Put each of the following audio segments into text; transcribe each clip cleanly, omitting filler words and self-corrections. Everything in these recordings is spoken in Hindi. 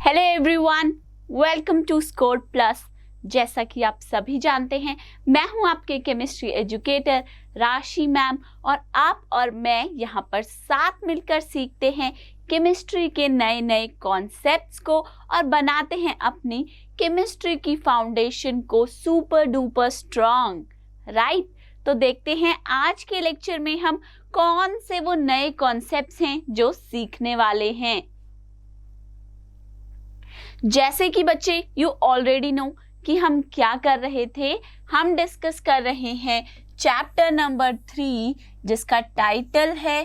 Hello everyone, welcome to Score Plus. जैसा कि आप सभी जानते हैं, मैं हूं आपके केमिस्ट्री एजुकेटर राशि मैम और आप और मैं यहां पर साथ मिलकर सीखते हैं केमिस्ट्री के नए नए कॉन्सेप्ट्स को और बनाते हैं अपनी केमिस्ट्री की फाउंडेशन को सुपर डुपर स्ट्रांग। राइट, तो देखते हैं आज के लेक्चर में हम कौन से वो नए कॉन्सेप्ट्स हैं जो सीखने वाले हैं। जैसे कि बच्चे यू ऑलरेडी नो कि हम क्या कर रहे थे, हम डिस्कस कर रहे हैं चैप्टर नंबर 3 जिसका टाइटल है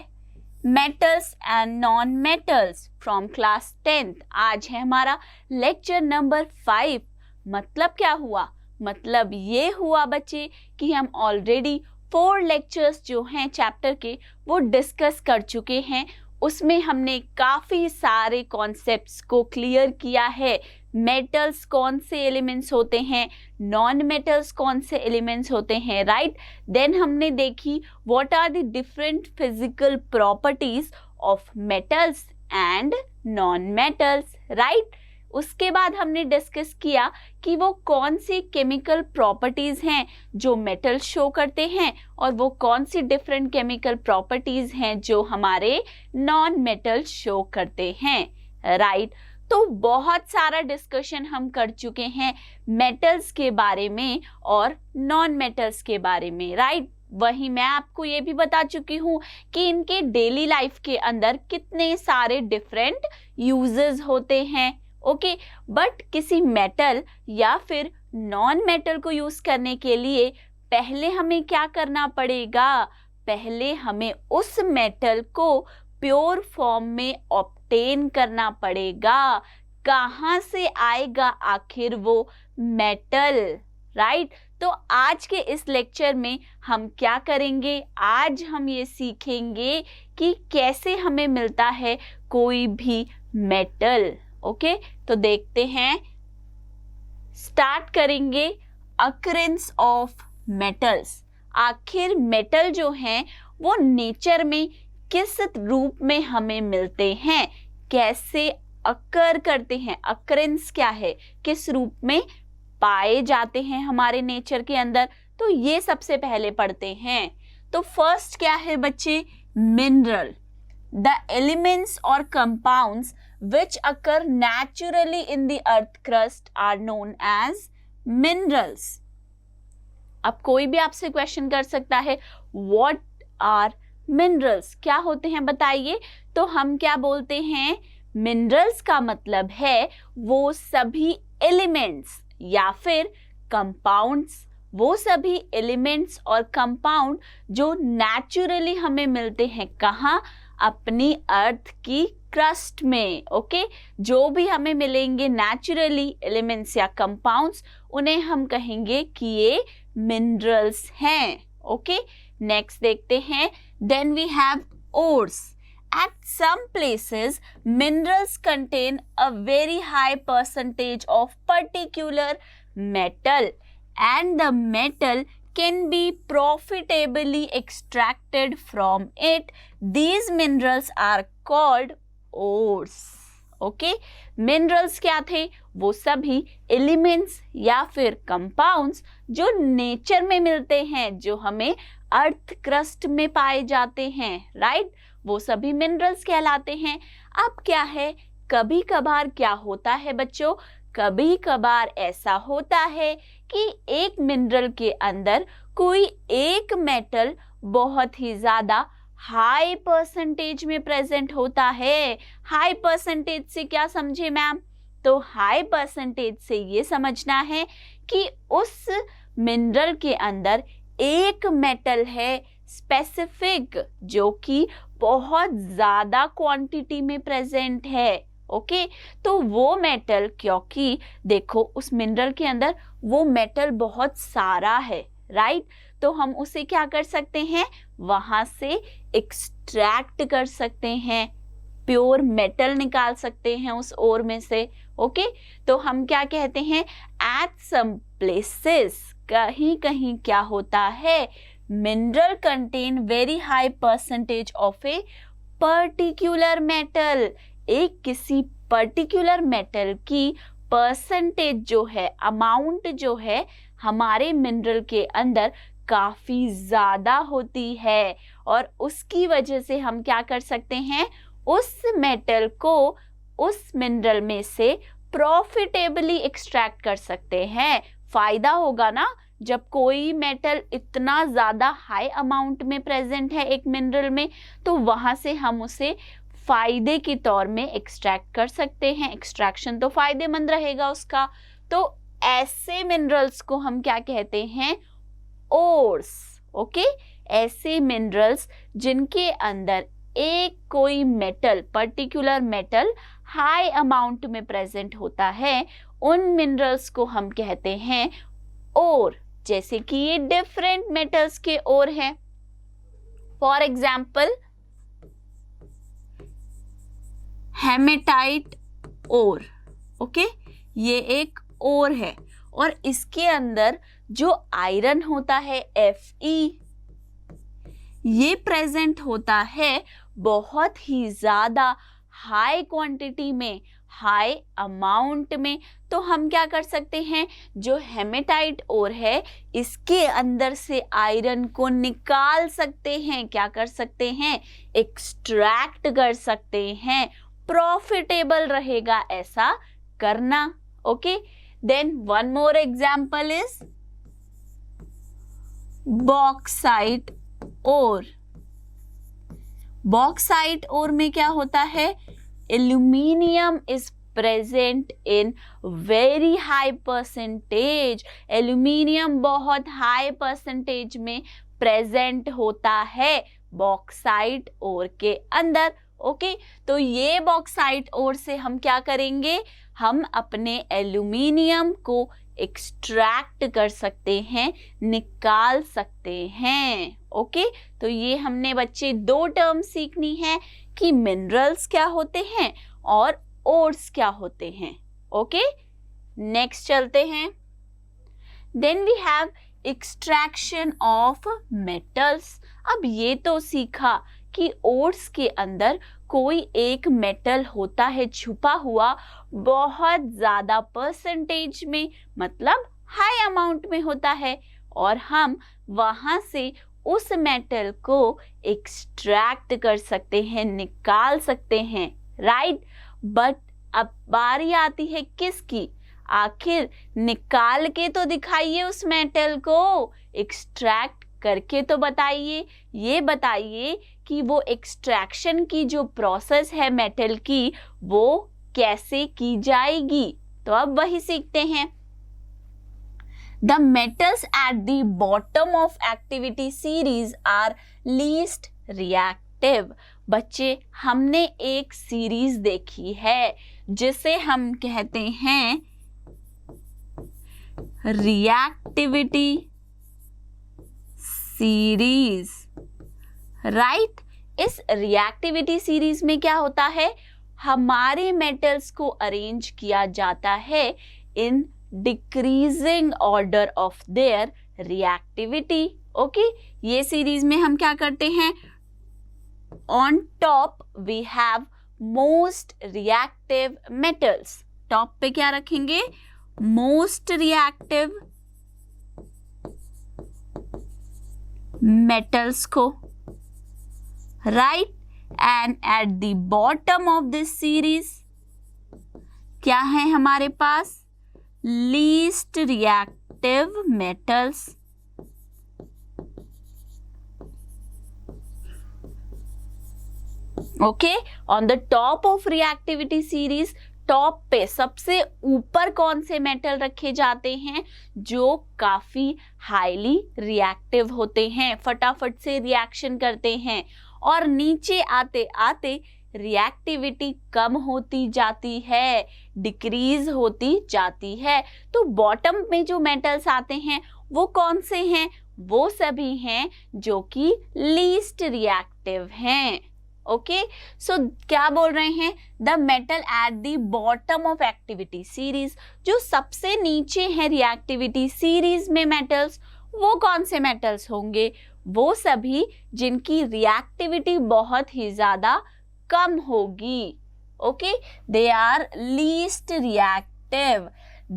metals and non metals from class 10th। आज है हमारा लेक्चर नंबर 5। मतलब क्या हुआ? मतलब ये हुआ बच्चे कि हम ऑलरेडी 4 लेक्चर्स जो हैं चैप्टर के वो डिस्कस कर चुके हैं। उसमें हमने काफ़ी सारे कॉन्सेप्ट्स को क्लियर किया है। मेटल्स कौन से एलिमेंट्स होते हैं, नॉन मेटल्स कौन से एलिमेंट्स होते हैं, राइट। देन हमने देखी what are the different physical properties of metals and non metals, right. उसके बाद हमने डिस्कस किया कि वो कौन सी केमिकल प्रॉपर्टीज हैं जो मेटल शो करते हैं और वो कौन सी डिफरेंट केमिकल प्रॉपर्टीज हैं जो हमारे नॉन मेटल शो करते हैं, राइट। तो बहुत सारा डिस्कशन हम कर चुके हैं मेटल्स के बारे में और नॉन मेटल्स के बारे में, राइट। वहीं मैं आपको ये भी बता चुकी हूँ कि इनके डेली लाइफ के अंदर कितने सारे डिफरेंट यूजेस होते हैं, ओके। बट किसी मेटल या फिर नॉन मेटल को यूज करने के लिए पहले हमें क्या करना पड़ेगा? पहले हमें उस मेटल को प्योर फॉर्म में ऑब्टेन करना पड़ेगा। कहाँ से आएगा आखिर वो मेटल, राइट। तो आज के इस लेक्चर में हम क्या करेंगे? आज हम ये सीखेंगे कि कैसे हमें मिलता है कोई भी मेटल, ओके। तो देखते हैं, स्टार्ट करेंगे अकरेंस ऑफ मेटल्स। आखिर मेटल जो हैं वो नेचर में किस रूप में हमें मिलते हैं, कैसे अकर करते हैं, अकरेंस क्या है, किस रूप में पाए जाते हैं हमारे नेचर के अंदर, तो ये सबसे पहले पढ़ते हैं। तो फर्स्ट क्या है बच्चे? मिनरल। द एलिमेंट्स और compounds which occur naturally in the earth crust are known as minerals। अब कोई भी आपसे क्वेश्चन कर सकता है what are minerals, क्या होते हैं बताइए। तो हम क्या बोलते हैं? मिनरल्स का मतलब है वो सभी एलिमेंट्स या फिर कंपाउंड्स, वो सभी एलिमेंट्स और कंपाउंड जो नेचुरली हमें मिलते हैं। कहाँ? अपनी अर्थ की क्रस्ट में, ओके। जो भी हमें मिलेंगे नेचुरली एलिमेंट्स या कंपाउंड्स, उन्हें हम कहेंगे कि ये मिनरल्स हैं, ओके। नेक्स्ट देखते हैं, then we have ores. At some places, minerals contain a very high percentage of particular metal, and the metal can be profitably extracted from it. These minerals are called ores. Okay, minerals क्या थे? वो सभी एलिमेंट्स या फिर कंपाउंड्स जो नेचर में मिलते हैं, जो हमें अर्थ क्रस्ट में पाए जाते हैं, राइट। वो सभी मिनरल्स कहलाते हैं। अब क्या है, कभी कभार क्या होता है बच्चों, कभी कभार ऐसा होता है कि एक मिनरल के अंदर कोई एक मेटल बहुत ही ज्यादा हाई परसेंटेज में प्रेजेंट होता है। हाई परसेंटेज से क्या समझे मैम? तो हाई परसेंटेज से ये समझना है कि उस मिनरल के अंदर एक मेटल है स्पेसिफिक जो कि बहुत ज्यादा क्वांटिटी में प्रेजेंट है, ओके। तो वो मेटल, क्योंकि देखो उस मिनरल के अंदर वो मेटल बहुत सारा है, राइट। तो हम उसे क्या कर सकते हैं? वहां से एक्सट्रैक्ट कर सकते हैं, प्योर मेटल निकाल सकते हैं उस ओर में से, ओके। तो हम क्या कहते हैं? एट सम प्लेसेस, कहीं कहीं क्या होता है, mineral contain very high percentage of a particular metal. एक किसी पर्टिकुलर मेटल की परसेंटेज जो है, अमाउंट जो है हमारे मिनरल के अंदर काफी ज्यादा होती है, और उसकी वजह से हम क्या कर सकते हैं, उस मेटल को उस मिनरल में से प्रॉफिटेबली एक्सट्रैक्ट कर सकते हैं। फायदा होगा ना, जब कोई मेटल इतना ज्यादा हाई अमाउंट में प्रेजेंट है एक मिनरल में, तो वहां से हम उसे फायदे के तौर में एक्सट्रैक्ट कर सकते हैं। एक्सट्रैक्शन तो फायदेमंद रहेगा उसका। तो ऐसे मिनरल्स को हम क्या कहते हैं, ओर्स। ओके, ऐसे मिनरल्स जिनके अंदर एक कोई metal, particular metal high amount में प्रेजेंट होता है, उन मिनरल्स को हम कहते हैं ओर। जैसे कि ये डिफरेंट मेटल्स के ओर हैं। For example hematite ore. Okay, ये एक ओर है और इसके अंदर जो आयरन होता है Fe, ये प्रेजेंट होता है बहुत ही ज्यादा हाई क्वांटिटी में, हाई अमाउंट में। तो हम क्या कर सकते हैं, जो हेमेटाइट ओर है इसके अंदर से आयरन को निकाल सकते हैं। क्या कर सकते हैं, एक्सट्रैक्ट कर सकते हैं। प्रॉफिटेबल रहेगा ऐसा करना। Okay, then one more example is bauxite ore. Bauxite ore में क्या होता है, aluminium is present in very high percentage. Aluminium बहुत हाई परसेंटेज में प्रेजेंट होता है बॉक्साइट ओर के अंदर। ओके, तो ये बॉक्साइट ओर से हम क्या करेंगे, हम अपने एल्यूमिनियम को एक्सट्रैक्ट कर सकते हैं, निकाल सकते हैं। ओके, तो ये हमने बच्चे दो टर्म सीखनी है कि मिनरल्स क्या होते हैं और ओर्स क्या होते हैं। ओके, नेक्स्ट चलते हैं। Then we have extraction of metals. अब ये तो सीखा कि ओर्स के अंदर कोई एक मेटल होता है छुपा हुआ बहुत ज्यादा परसेंटेज में, मतलब हाई अमाउंट में होता है, और हम वहां से उस मेटल को एक्सट्रैक्ट कर सकते हैं, निकाल सकते हैं, राइट। बट अब बारी आती है किसकी, आखिर निकाल के तो दिखाइए उस मेटल को, एक्सट्रैक्ट करके तो बताइए। ये बताइए कि वो एक्सट्रैक्शन की जो प्रोसेस है मेटल की, वो कैसे की जाएगी। तो अब वही सीखते हैं। The metals at the bottom of activity series are least reactive. बच्चे, हमने एक सीरीज देखी है जिसे हम कहते हैं रिएक्टिविटी सीरीज, राइट। इस रिएक्टिविटी सीरीज में क्या होता है, हमारे मेटल्स को अरेंज किया जाता है in decreasing order of their reactivity. Okay, ये सीरीज में हम क्या करते हैं, on top we have most reactive metals. Top पे क्या रखेंगे, मोस्ट रिएक्टिव मेटल्स को, right. And at the bottom of this series क्या है हमारे पास, least reactive metals. Okay, on the top of reactivity series, top पे सबसे ऊपर कौन से मेटल रखे जाते हैं, जो काफी हाईली रिएक्टिव होते हैं, फटाफट से रिएक्शन करते हैं, और नीचे आते आते रिएक्टिविटी कम होती जाती है, डिक्रीज होती जाती है। तो बॉटम में जो मेटल्स आते हैं वो कौन से हैं, वो सभी हैं जो कि लीस्ट रिएक्टिव हैं। ओके, सो क्या बोल रहे हैं, the metal at the bottom of activity series, जो सबसे नीचे है रिएक्टिविटी सीरीज में मेटल्स, वो कौन से मेटल्स होंगे, वो सभी जिनकी रिएक्टिविटी बहुत ही ज्यादा कम होगी। Okay, they are least reactive.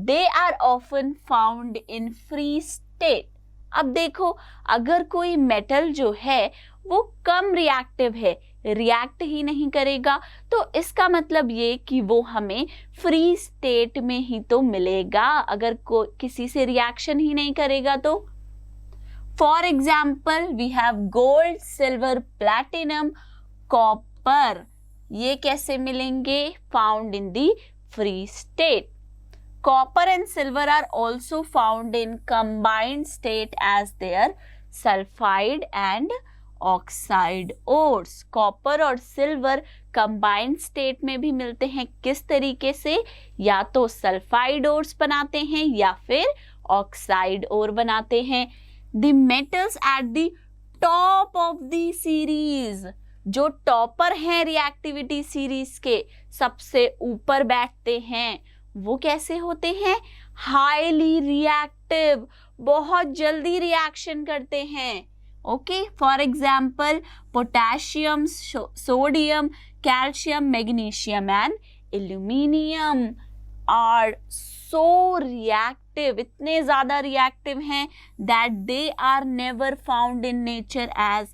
They are often found in free state. अब देखो, अगर कोई मेटल जो है वो कम रिएक्टिव है, रिएक्ट ही नहीं करेगा, तो इसका मतलब ये कि वो हमें फ्री स्टेट में ही तो मिलेगा, अगर किसी से रिएक्शन ही नहीं करेगा तो. For example we have gold, silver, platinum, copper. ये कैसे मिलेंगे? Found in the free state. Copper and silver are also found in combined state as their sulfide and oxide ores. Copper और silver combined state में भी मिलते हैं. किस तरीके से? या तो sulfide ores बनाते हैं या फिर oxide ore बनाते हैं. The metals at the top of the series, जो टॉपर हैं रिएक्टिविटी सीरीज के, सबसे ऊपर बैठते हैं, वो कैसे होते हैं? हाईली रिएक्टिव, बहुत जल्दी रिएक्शन करते हैं. Okay, for example potassium, sodium, calcium, magnesium and aluminium are so reactive, इतने ज्यादा रिएक्टिव हैं that they are never found in nature as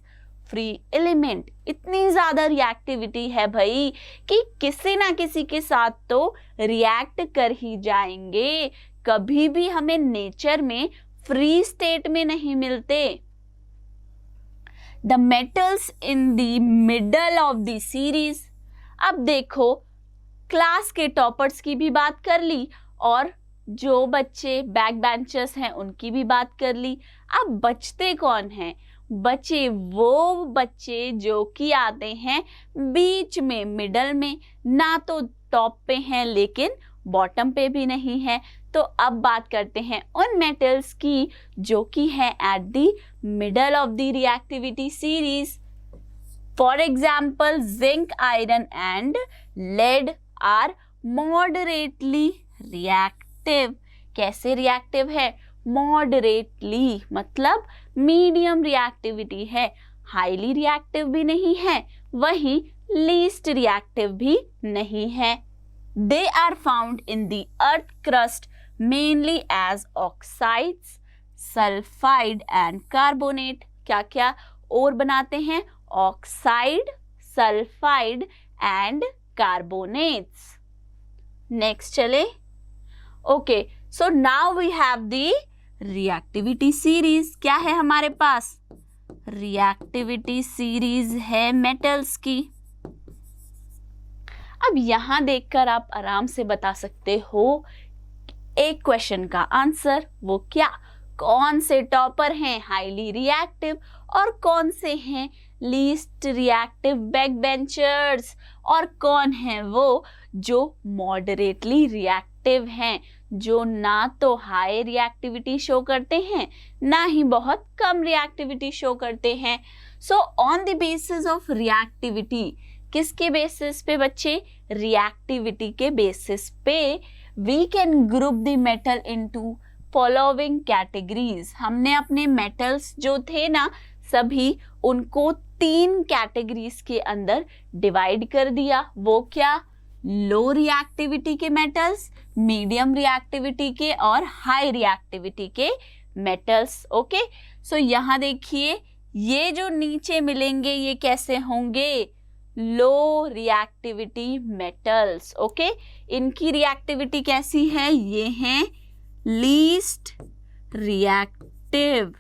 free element. इतनी ज्यादा रिएक्टिविटी है भाई कि किसी ना किसी के साथ तो रिएक्ट कर ही जाएंगे, कभी भी हमें नेचर में फ्री स्टेट में नहीं मिलते. The metals in the middle of the series. अब देखो, क्लास के टॉपर्स की भी बात कर ली और जो बच्चे बैक बेंचर्स हैं उनकी भी बात कर ली. अब बचते कौन हैं? बचे वो बच्चे जो कि आते हैं बीच में, मिडल में, ना तो टॉप पे हैं लेकिन बॉटम पे भी नहीं है. तो अब बात करते हैं उन मेटल्स की जो कि है at the middle of the reactivity series. For example zinc, iron and lead are moderately reactive. कैसे रिएक्टिव है? मॉडरेटली, मतलब मीडियम रिएक्टिविटी है, हाईली रिएक्टिव भी नहीं है, वहीं लीस्ट रिएक्टिव भी नहीं है. They are found in the earth crust mainly as oxides, sulphide and carbonate. क्या क्या और बनाते हैं? Oxide, sulphide and carbonates. Next चले. Okay, so now we have the reactivity series. क्या है हमारे पास? रिएक्टिविटी सीरीज है मेटल्स की. अब यहां देखकर आप आराम से बता सकते हो एक क्वेश्चन का आंसर. वो क्या? कौन से टॉपर हैं हाईली रिएक्टिव और कौन से हैं लीस्ट रिएक्टिव बैक बेंचर्स, और कौन है वो जो मॉडरेटली रिएक्टिव हैं, जो ना तो हाई रिएक्टिविटी शो करते हैं ना ही बहुत कम रिएक्टिविटी शो करते हैं. So on the basis of reactivity, किसके बेसिस पे बच्चे? रिएक्टिविटी के बेसिस पे we can group the metal into following categories. हमने अपने मेटल्स जो थे ना सभी, उनको 3 कैटेगरीज के अंदर डिवाइड कर दिया. वो क्या? लो रिएक्टिविटी के मेटल्स, मीडियम रिएक्टिविटी के और हाई रिएक्टिविटी के मेटल्स. ओके, सो यहाँ देखिए, ये जो नीचे मिलेंगे ये कैसे होंगे? लो रिएक्टिविटी मेटल्स. ओके, इनकी रिएक्टिविटी कैसी है? ये हैं लीस्ट रिएक्टिव.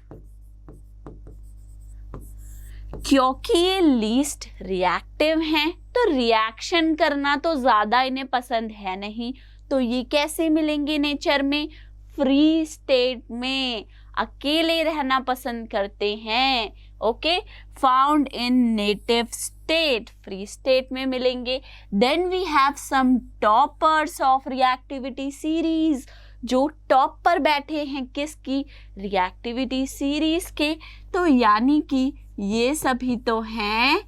क्योंकि ये लीस्ट रिएक्टिव हैं तो रिएक्शन करना तो ज्यादा इन्हें पसंद है नहीं, तो ये कैसे मिलेंगे नेचर में? फ्री स्टेट में, अकेले रहना पसंद करते हैं. Okay, found in native state, free state में मिलेंगे. Then we have some toppers of reactivity series, जो टॉप पर बैठे हैं किसकी? रिएक्टिविटी सीरीज के. तो यानी कि ये सभी तो हैं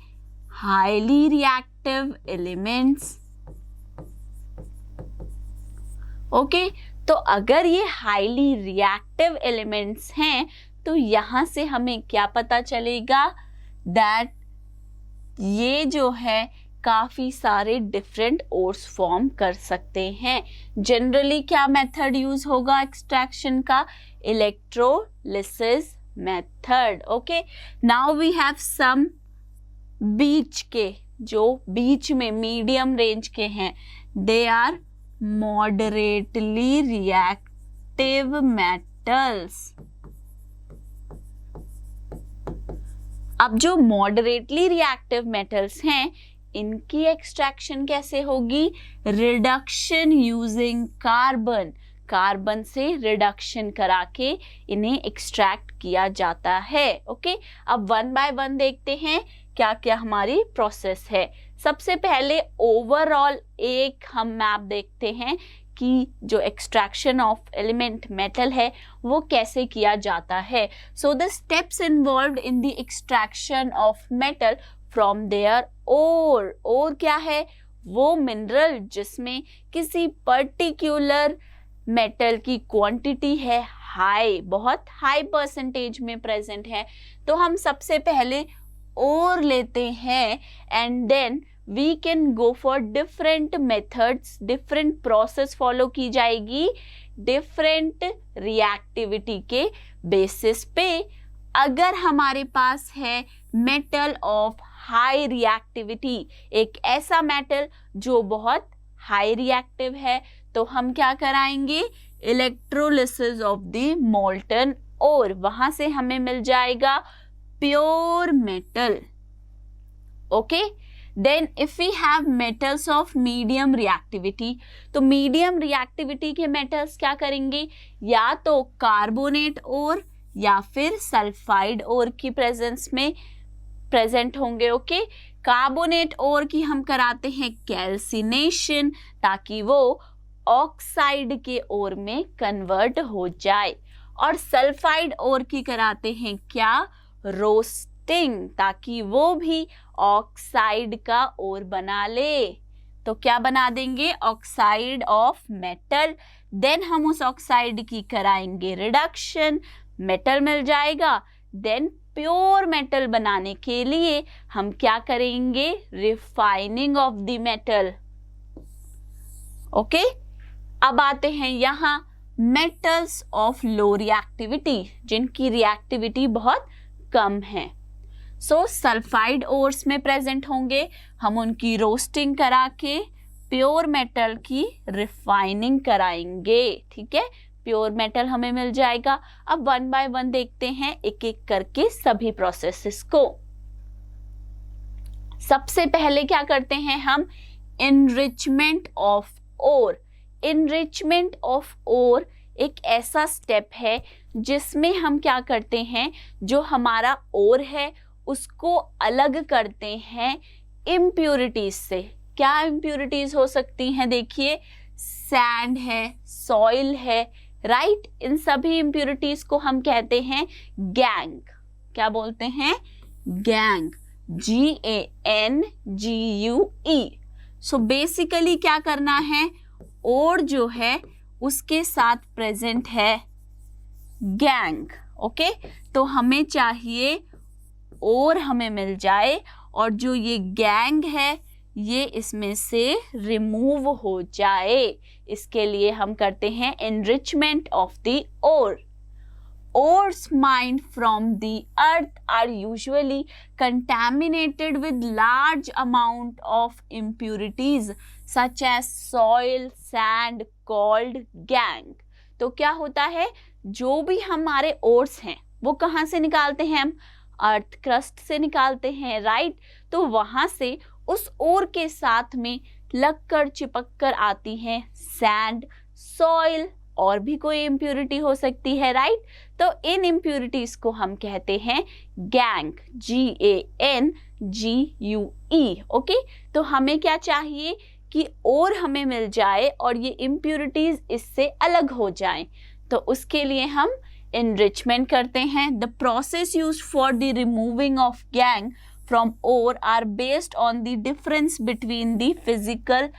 हाईली रिएक्टिव एलिमेंट्स. ओके, तो अगर ये हाईली रिएक्टिव एलिमेंट्स हैं तो यहां से हमें क्या पता चलेगा? दैट ये जो है काफ़ी सारे डिफरेंट ओर्स फॉर्म कर सकते हैं। जनरली क्या मेथड यूज होगा एक्सट्रैक्शन का? Electrolysis method. Okay, now we have some बीच के, जो बीच में मीडियम रेंज के हैं, they are moderately reactive metals. अब जो मॉडरेटली रिएक्टिव मेटल्स हैं, इनकी एक्सट्रैक्शन कैसे होगी? Reduction using carbon. कार्बन से रिडक्शन करा के इन्हें एक्सट्रैक्ट किया जाता है। ओके, अब वन बाय वन देखते हैं क्या क्या हमारी प्रोसेस है। सबसे पहले ओवरऑल एक हम मैप देखते हैं कि जो एक्सट्रैक्शन ऑफ एलिमेंट मेटल है वो कैसे किया जाता है। So the steps involved in the extraction of metal from their ore. Ore क्या है? वो मिनरल जिसमें किसी पर्टिकुलर मेटल की क्वांटिटी है हाई, बहुत हाई परसेंटेज में प्रेजेंट है। तो हम सबसे पहले ओर लेते हैं and then we can go for different methods, different process follow की जाएगी डिफरेंट रिएक्टिविटी के बेसिस पे। अगर हमारे पास है मेटल ऑफ हाई रिएक्टिविटी, एक ऐसा मेटल जो बहुत हाई रिएक्टिव है, तो हम क्या कराएंगे? Electrolysis of the molten ore. वहां से हमें मिल जाएगा pure metal. Okay, then if we have metals of medium reactivity, तो मीडियम रिएक्टिविटी के मेटल्स क्या करेंगे? या तो कार्बोनेट ओर या फिर सल्फाइड ओर की प्रेजेंस में प्रेजेंट होंगे। ओके, कार्बोनेट ओर की हम कराते हैं कैल्सिनेशन ताकि वो ऑक्साइड के ओर में कन्वर्ट हो जाए, और सल्फाइड ओर की कराते हैं क्या? रोस्टिंग, ताकि वो भी ऑक्साइड का ओर बना ले। तो क्या बना देंगे? Oxide of metal. देन हम उस ऑक्साइड की कराएंगे रिडक्शन, मेटल मिल जाएगा। देन प्योर मेटल बनाने के लिए हम क्या करेंगे? Refining of the metal. Okay, अब आते हैं यहाँ मेटल्स ऑफ लो रिएक्टिविटी, जिनकी रिएक्टिविटी बहुत कम है। सो सल्फाइड ओर्स में प्रेजेंट होंगे, हम उनकी रोस्टिंग करा के प्योर मेटल की रिफाइनिंग कराएंगे। ठीक है, प्योर मेटल हमें मिल जाएगा। अब वन बाय वन देखते हैं एक एक करके सभी प्रोसेसेस को। सबसे पहले क्या करते हैं हम? Enrichment of ore. Enrichment of ore एक ऐसा स्टेप है जिसमें हम क्या करते हैं, जो हमारा ओर है उसको अलग करते हैं इम्प्यूरिटीज से। क्या इम्प्यूरिटीज हो सकती हैं? देखिए, सैंड है, सॉइल है, राइट? इन सभी इम्प्यूरिटीज को हम कहते हैं गैंग। क्या बोलते हैं? Gang, GANGUE। सो बेसिकली क्या करना है? और जो है उसके साथ प्रेजेंट है गैंग। ओके, तो हमें चाहिए और हमें मिल जाए, और जो ये गैंग है ये इसमें से रिमूव हो जाए। इसके लिए हम करते हैं enrichment of the ore. Ores mined from the earth are usually contaminated with large amount of impurities such as soil, sand, called gang। तो क्या होता है, जो भी हमारे ओर्स हैं वो कहाँ से निकालते हैं हम? अर्थ क्रस्ट से निकालते हैं, राइट? तो वहां से उस ओर के साथ में लगकर चिपक कर आती हैं सैंड, सॉइल, और भी कोई इम्प्यूरिटी हो सकती है, राइट? तो इन इम्प्यूरिटीज को हम कहते हैं गैंग, GANGUE। ओके, तो हमें क्या चाहिए कि और हमें मिल जाए और ये इम्प्यूरिटीज इससे अलग हो जाएं। तो उसके लिए हम enrichment करते हैं। The process used for the removing of gang from ore are based on the difference between the physical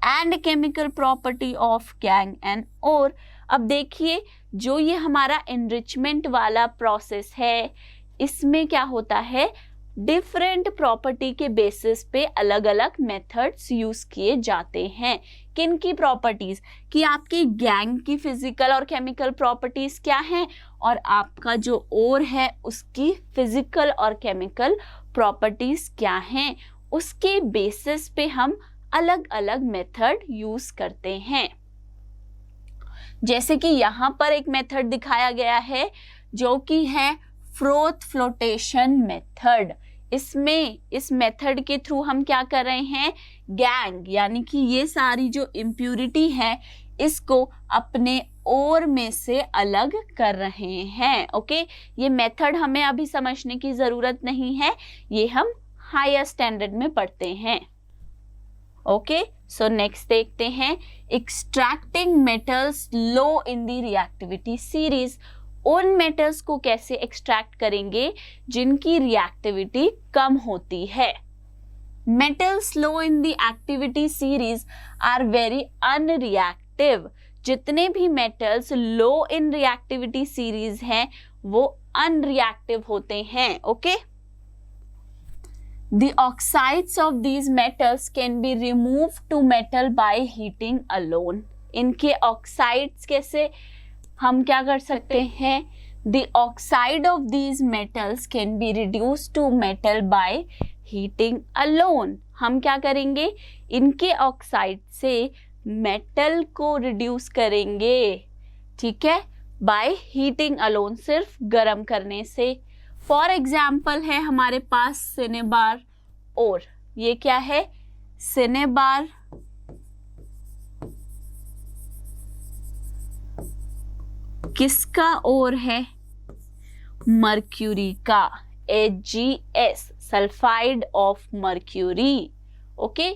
and chemical property of gang and ore। अब देखिए, जो ये हमारा enrichment वाला process है, इसमें क्या होता है, डिफरेंट प्रॉपर्टी के बेसिस पे अलग अलग मेथड्स यूज किए जाते हैं। किन की प्रॉपर्टीज? कि आपकी गैंग की फिजिकल और केमिकल प्रॉपर्टीज क्या हैं और आपका जो ओर है उसकी फिजिकल और केमिकल प्रॉपर्टीज क्या हैं, उसके बेसिस पे हम अलग अलग मेथड यूज करते हैं। जैसे कि यहाँ पर एक मेथड दिखाया गया है जो कि है फ्रोथ फ्लोटेशन मेथड। इसमें इस मेथड के थ्रू हम क्या कर रहे हैं, गैंग यानी कि ये सारी जो इम्प्यूरिटी है इसको अपने ओर में से अलग कर रहे हैं। ओके, ये मेथड हमें अभी समझने की जरूरत नहीं है, ये हम हायर स्टैंडर्ड में पढ़ते हैं। ओके, सो नेक्स्ट देखते हैं extracting metals low in the reactivity series. उन मेटल्स को कैसे एक्सट्रैक्ट करेंगे जिनकी रिएक्टिविटी कम होती है। Metals low in the activity series are very unreactive. जितने भी metals low in reactivity series हैं वो अनरिएक्टिव होते हैं। Okay, The oxides of these metals can be removed to metal by heating alone. इनके oxides कैसे हम क्या कर सकते हैं? The oxide of these metals can be reduced to metal by heating alone. हम क्या करेंगे? इनके oxide से metal को reduce करेंगे, ठीक है, by heating alone, सिर्फ गर्म करने से। फॉर एग्जाम्पल है हमारे पास सिनेबार और ये क्या है? सिनेबार किसका और है? मर्क्यूरी का, HgS, sulphide of mercury. Okay,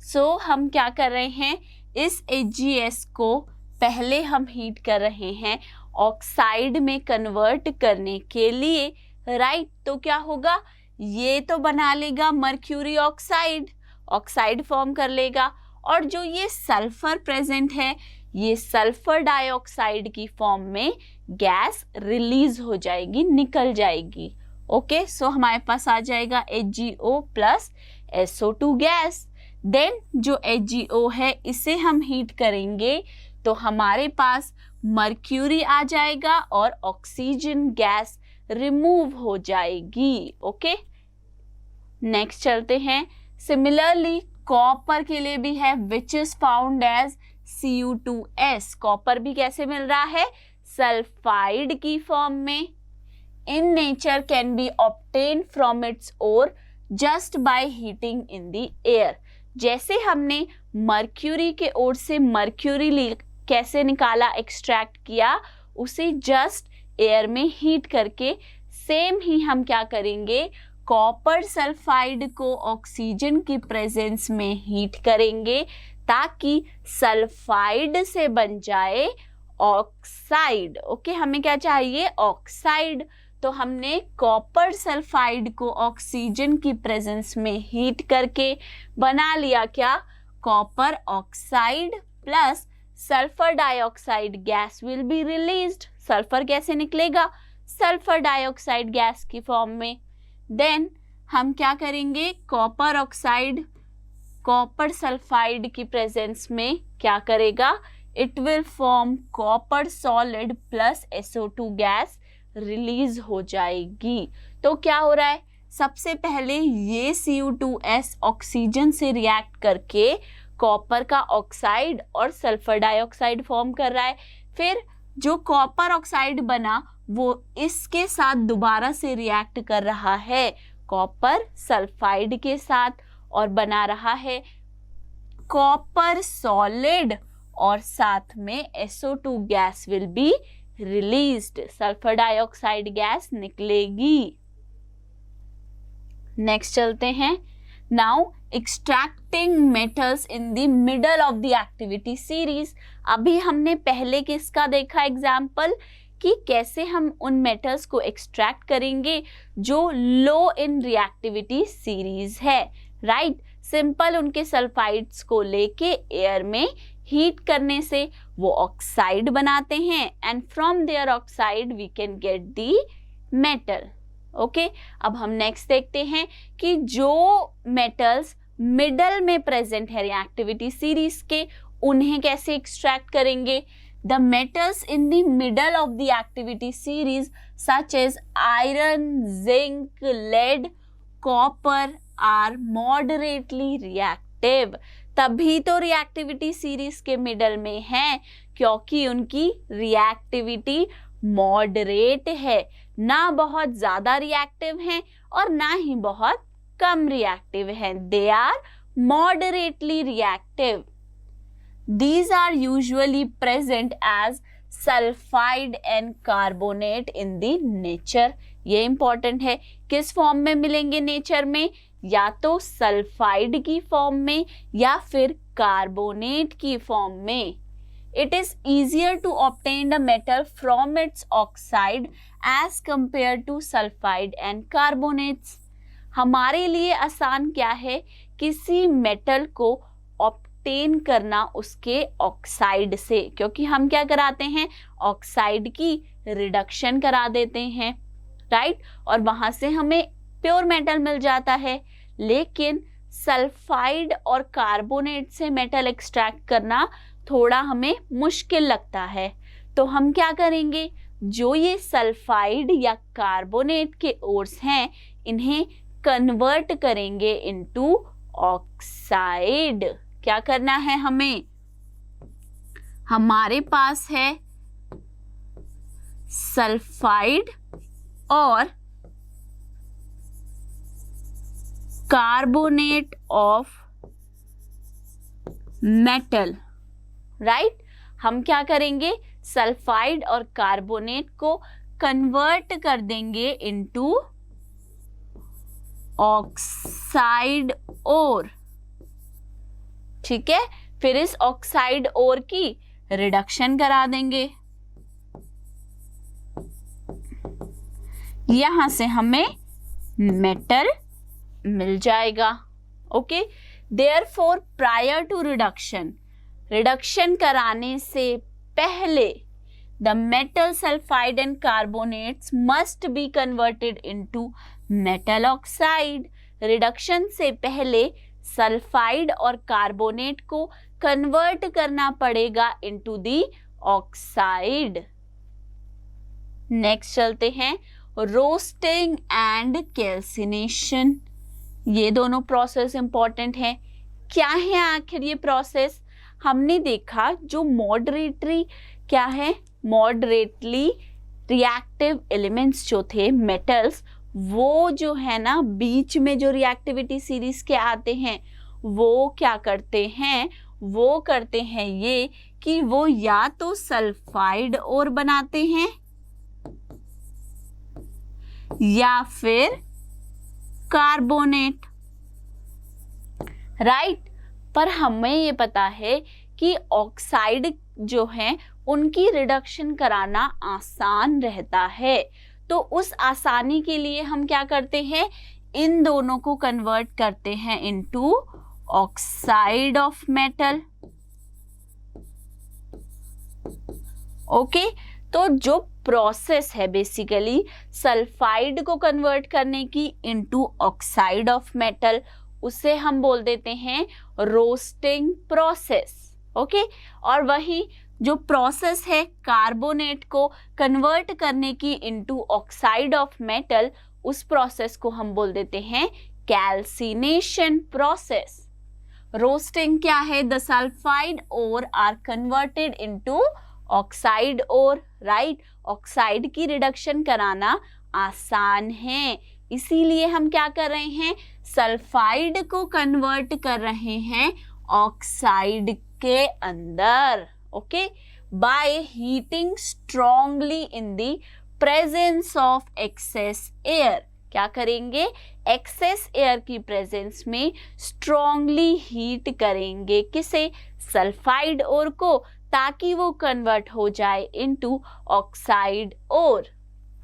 so हम क्या कर रहे हैं, इस HgS को पहले हम हीट कर रहे हैं ऑक्साइड में कन्वर्ट करने के लिए, राइट। तो क्या होगा, ये तो बना लेगा मर्क्यूरी ऑक्साइड, ऑक्साइड फॉर्म कर लेगा, और जो ये सल्फर प्रेजेंट है ये सल्फर डाइऑक्साइड की फॉर्म में गैस रिलीज हो जाएगी, निकल जाएगी। ओके, सो हमारे पास आ जाएगा HgO plus SO2 gas. Then जो HgO है इसे हम हीट करेंगे तो हमारे पास मर्क्यूरी आ जाएगा और ऑक्सीजन गैस रिमूव हो जाएगी। ओके, नेक्स्ट चलते हैं। सिमिलरली कॉपर के लिए भी है which is found as Cu2S। Copper भी कैसे मिल रहा है? सल्फाइड की फॉर्म में। In nature can be obtain from its ore just by heating in the air. जैसे हमने मर्क्यूरी के ओर से मर्क्यूरी कैसे निकाला, एक्सट्रैक्ट किया, उसे जस्ट एयर में हीट करके सेम ही हम क्या करेंगे, कॉपर सल्फाइड को ऑक्सीजन की प्रेजेंस में हीट करेंगे ताकि सल्फाइड से बन जाए ऑक्साइड। ओके, हमें क्या चाहिए? ऑक्साइड। तो हमने कॉपर सल्फाइड को ऑक्सीजन की प्रेजेंस में हीट करके बना लिया क्या? Copper oxide plus sulphur dioxide gas will be released. Sulphur कैसे निकलेगा? सल्फर डाइऑक्साइड गैस की फॉर्म में। देन हम क्या करेंगे, कॉपर ऑक्साइड कॉपर सल्फाइड की प्रेजेंस में क्या करेगा, it will form copper solid plus SO2 gas release हो जाएगी। तो क्या हो रहा है, सबसे पहले ये Cu2S ऑक्सीजन से रिएक्ट करके कॉपर का ऑक्साइड और सल्फर डाइऑक्साइड फॉर्म कर रहा है। फिर जो कॉपर ऑक्साइड बना वो इसके साथ दोबारा से रिएक्ट कर रहा है कॉपर सल्फाइड के साथ और बना रहा है कॉपर सॉलिड, और साथ में SO2 gas will be released, sulphur dioxide gas निकलेगी। नेक्स्ट चलते हैं। Now extracting metals in the middle of the activity series. अभी हमने पहले किसका देखा एग्जाम्पल कि कैसे हम उन मेटल्स को एक्सट्रैक्ट करेंगे जो लो इन रिएक्टिविटी सीरीज है, राइट। सिंपल उनके सल्फाइड्स को लेके एयर में हीट करने से वो ऑक्साइड बनाते हैं and from their oxide we can get the metal. Okay अब हम नेक्स्ट देखते हैं कि जो मेटल्स मिडल में प्रेजेंट है रिएक्टिविटी सीरीज के, उन्हें कैसे एक्सट्रैक्ट करेंगे. The metals in the middle of the activity series such as iron, zinc, lead, copper are moderately reactive. तभी तो रिएक्टिविटी सीरीज के मिडल में है क्योंकि उनकी रिएक्टिविटी मॉडरेट है, ना बहुत ज्यादा रिएक्टिव हैं और ना ही बहुत कम रिएक्टिव हैं. They are moderately reactive. These are usually present as sulphide and carbonate in the nature. ये इंपॉर्टेंट है. किस फॉर्म में मिलेंगे नेचर में? या तो सल्फाइड की फॉर्म में या फिर कार्बोनेट की फॉर्म में. It is easier to obtain the metal from its oxide as compared to sulfide and carbonates. हमारे लिए आसान क्या है? किसी मेटल को ऑब्टेन करना उसके ऑक्साइड से, क्योंकि हम क्या कराते हैं? ऑक्साइड की रिडक्शन करा देते हैं, राइट? और वहां से हमें प्योर मेटल मिल जाता है. लेकिन सल्फाइड और कार्बोनेट से मेटल एक्सट्रैक्ट करना थोड़ा हमें मुश्किल लगता है. तो हम क्या करेंगे? जो ये सल्फाइड या कार्बोनेट के ओर्स हैं, इन्हें कन्वर्ट करेंगे इनटू ऑक्साइड. क्या करना है हमें? हमारे पास है सल्फाइड और कार्बोनेट ऑफ मेटल, राइट? हम क्या करेंगे? सल्फाइड और कार्बोनेट को कन्वर्ट कर देंगे इनटू ऑक्साइड ओर. ठीक है, फिर इस ऑक्साइड ओर की रिडक्शन करा देंगे. यहां से हमें मेटल मिल जाएगा. Okay, therefore prior to reduction कराने से पहले the metal sulphide and carbonates must be converted into metal oxide. Reduction से पहले सल्फाइड और कार्बोनेट को कन्वर्ट करना पड़ेगा इनटू दी ऑक्साइड. नेक्स्ट चलते हैं रोस्टिंग एंड कैल्सिनेशन. ये दोनों प्रोसेस इंपॉर्टेंट हैं. क्या है आखिर ये प्रोसेस? हमने देखा जो मॉडरेटली रिएक्टिव एलिमेंट्स जो थे मेटल्स, वो जो है ना बीच में जो रिएक्टिविटी सीरीज के आते हैं, वो क्या करते हैं? वो करते हैं ये कि वो या तो सल्फाइड और बनाते हैं या फिर कार्बोनेट, राइट? पर हमें ये पता है कि ऑक्साइड जो है उनकी रिडक्शन कराना आसान रहता है. तो उस आसानी के लिए हम क्या करते हैं? इन दोनों को कन्वर्ट करते हैं into oxide of metal. Okay, तो जो प्रोसेस है बेसिकली सल्फाइड को कन्वर्ट करने की इनटू ऑक्साइड ऑफ मेटल, उसे हम बोल देते हैं रोस्टिंग प्रोसेस. ओके, और वही जो प्रोसेस है कार्बोनेट को कन्वर्ट करने की इनटू ऑक्साइड ऑफ मेटल, उस प्रोसेस को हम बोल देते हैं कैल्सिनेशन प्रोसेस. रोस्टिंग क्या है? The sulphide ore are converted into oxide ore, right? Oxide की रिडक्शन कराना आसान है, इसीलिए हम क्या कर रहे हैं? सल्फाइड को कन्वर्ट कर रहे हैं ऑक्साइड के अंदर. Okay, by heating strongly in the presence of excess air. क्या करेंगे? एक्सेस एयर की प्रेजेंस में स्ट्रांगली हीट करेंगे. किसे? सल्फाइड ओर को, ताकि वो कन्वर्ट हो जाए into oxide ore.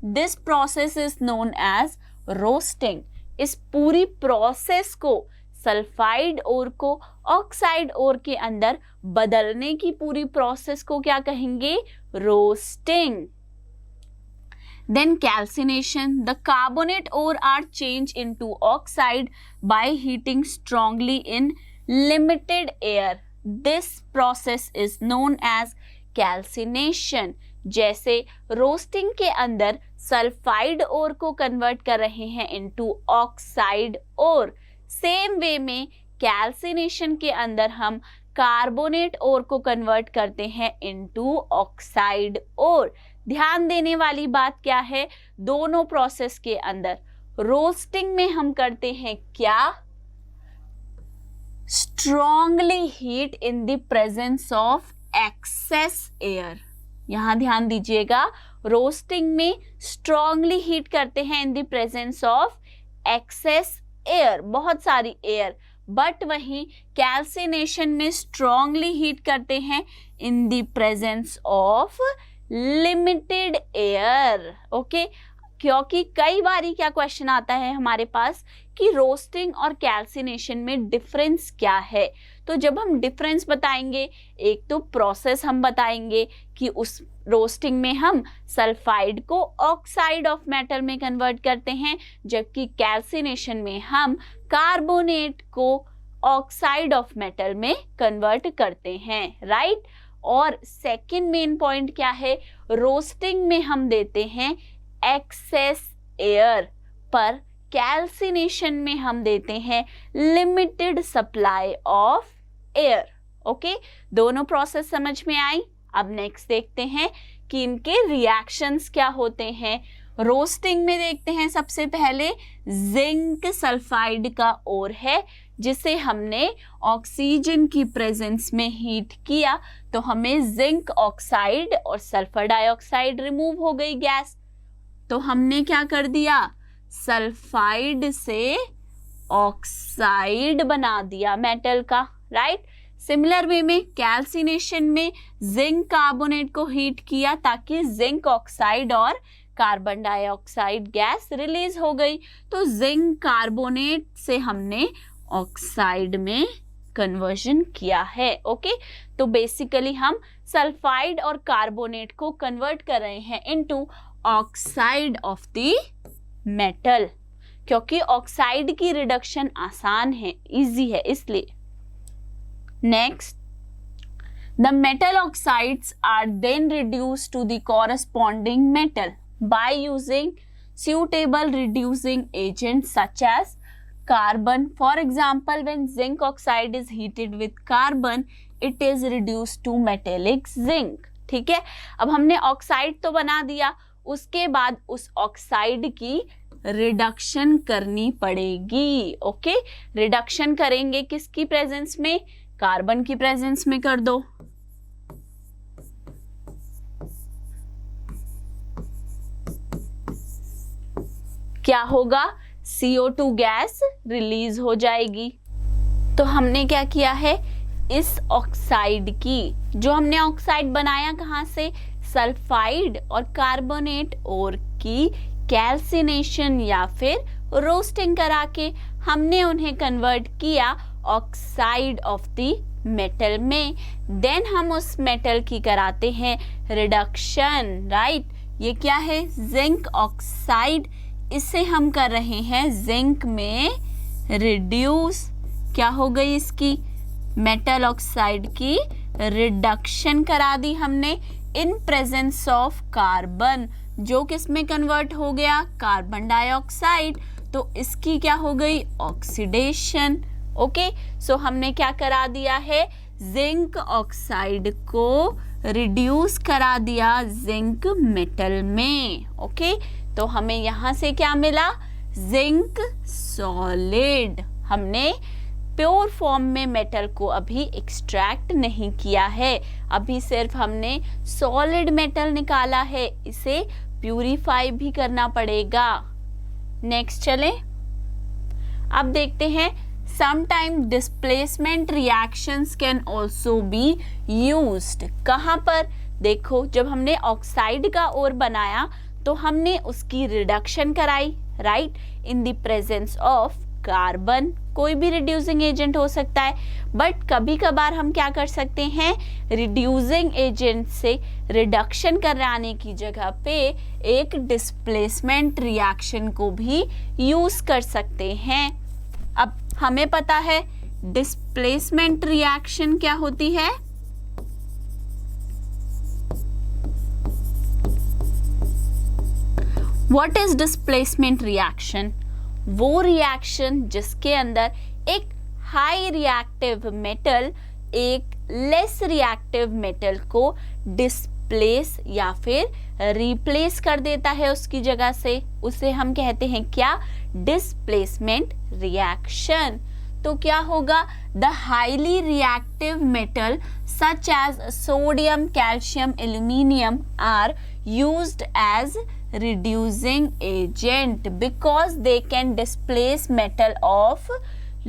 This process is known as roasting. इस पूरी प्रोसेस को, सल्फाइड ओर को ऑक्साइड ओर के अंदर बदलने की पूरी प्रोसेस को क्या कहेंगे? Roasting. Then calcination, the carbonate ore are changed into oxide by heating strongly in limited air. This process is known as calcination. जैसे रोस्टिंग के अंदर सल्फाइड ओर को कन्वर्ट कर रहे हैं इनटू ऑक्साइड ओर, सेम वे में कैल्सिनेशन के अंदर हम कार्बोनेट ओर को कन्वर्ट करते हैं इनटू ऑक्साइड ओर। ध्यान देने वाली बात क्या है, दोनों प्रोसेस के अंदर रोस्टिंग में हम करते हैं क्या, strongly heat in the presence of excess air. यहां ध्यान दीजिएगा, रोस्टिंग में स्ट्रॉन्गली हीट करते हैं in the presence of excess air, बहुत सारी एयर, बट वहीं कैल्सिनेशन में स्ट्रॉन्गली हीट करते हैं in the presence of limited air. Okay, क्योंकि कई बारी क्या क्वेश्चन आता है हमारे पास कि रोस्टिंग और कैल्सिनेशन में डिफरेंस क्या है। तो जब हम डिफरेंस बताएंगे, एक तो प्रोसेस हम बताएंगे कि उस रोस्टिंग में हम सल्फाइड को ऑक्साइड ऑफ मेटल में कन्वर्ट करते हैं, जबकि कैल्सिनेशन में हम कार्बोनेट को ऑक्साइड ऑफ मेटल में कन्वर्ट करते हैं, राइट। और सेकंड मेन पॉइंट क्या है, रोस्टिंग में हम देते हैं एक्सेस एयर, पर कैल्सिनेशन में हम देते हैं limited supply of air. Okay, दोनों प्रोसेस समझ में आई। अब नेक्स्ट देखते हैं कि इनके रिएक्शंस क्या होते हैं। रोस्टिंग में देखते हैं सबसे पहले जिंक सल्फाइड का ओर है, जिसे हमने ऑक्सीजन की प्रेजेंस में हीट किया, तो हमें जिंक ऑक्साइड और सल्फर डाइऑक्साइड रिमूव हो गई गैस। तो हमने क्या कर दिया, सल्फाइड से ऑक्साइड बना दिया मेटल का, राइट। सिमिलर वे में कैल्सिनेशन में जिंक कार्बोनेट को हीट किया ताकि जिंक ऑक्साइड और कार्बन डाइऑक्साइड गैस रिलीज हो गई, तो जिंक कार्बोनेट से हमने ऑक्साइड में कन्वर्जन किया है। ओके, तो बेसिकली हम सल्फाइड और कार्बोनेट को कन्वर्ट कर रहे हैं into oxide of the metal, क्योंकि ऑक्साइड की रिडक्शन आसान है, इजी है, इसलिए। Next, the metal oxides are then reduced to the corresponding metal by using suitable reducing agents such as carbon. For example, when zinc oxide is heated with carbon, it is reduced to metallic zinc. ठीक है, अब हमने ऑक्साइड तो बना दिया, उसके बाद उस ऑक्साइड की रिडक्शन करनी पड़ेगी। ओके, रिडक्शन करेंगे किसकी प्रेजेंस में, कार्बन की प्रेजेंस में कर दो। क्या होगा, CO2 गैस रिलीज हो जाएगी। तो हमने क्या किया है, इस ऑक्साइड की, जो हमने ऑक्साइड बनाया कहाँ से, सल्फाइड और कार्बोनेट ओर की कैल्सिनेशन या फिर रोस्टिंग करा के हमने उन्हें कन्वर्ट किया ऑक्साइड ऑफ द मेटल में। देन हम उस मेटल की कराते हैं रिडक्शन, राइट। ये क्या है, जिंक ऑक्साइड, इसे हम कर रहे हैं जिंक में रिड्यूस। क्या हो गई इसकी, मेटल ऑक्साइड की रिडक्शन करा दी हमने इन प्रेजेंस ऑफ कार्बन, जो किस में कन्वर्ट हो गया, कार्बन डाइऑक्साइड, तो इसकी क्या हो गई, ऑक्सीडेशन। ओके, सो हमने क्या करा दिया है, जिंक ऑक्साइड को रिड्यूस करा दिया जिंक मेटल में। ओके, तो हमें यहां से क्या मिला, जिंक सॉलिड। हमने प्योर फॉर्म में मेटल को अभी एक्सट्रैक्ट नहीं किया है, अभी सिर्फ हमने सॉलिड मेटल निकाला है, इसे प्यूरिफाई भी करना पड़ेगा। नेक्स्ट चले, अब देखते हैं sometime displacement reactions can also be used. कहाँ पर, देखो जब हमने ऑक्साइड का ओर बनाया तो हमने उसकी रिडक्शन कराई, right, in the presence of carbon, कोई भी रिड्यूसिंग एजेंट हो सकता है, बट कभी कभार हम क्या कर सकते हैं, रिड्यूसिंग एजेंट से रिडक्शन कराने की जगह पे एक डिस्प्लेसमेंट रिएक्शन को भी यूज कर सकते हैं। अब हमें पता है डिस्प्लेसमेंट रिएक्शन क्या होती है। What is displacement reaction? वो रिएक्शन जिसके अंदर एक हाई रिएक्टिव मेटल एक लेस रिएक्टिव मेटल को डिस्प्लेस या फिर रिप्लेस कर देता है उसकी जगह से, उसे हम कहते हैं क्या, डिस्प्लेसमेंट रिएक्शन। तो क्या होगा, the highly reactive metal such as sodium, calcium, aluminium are used as reducing agent because they can displace metal of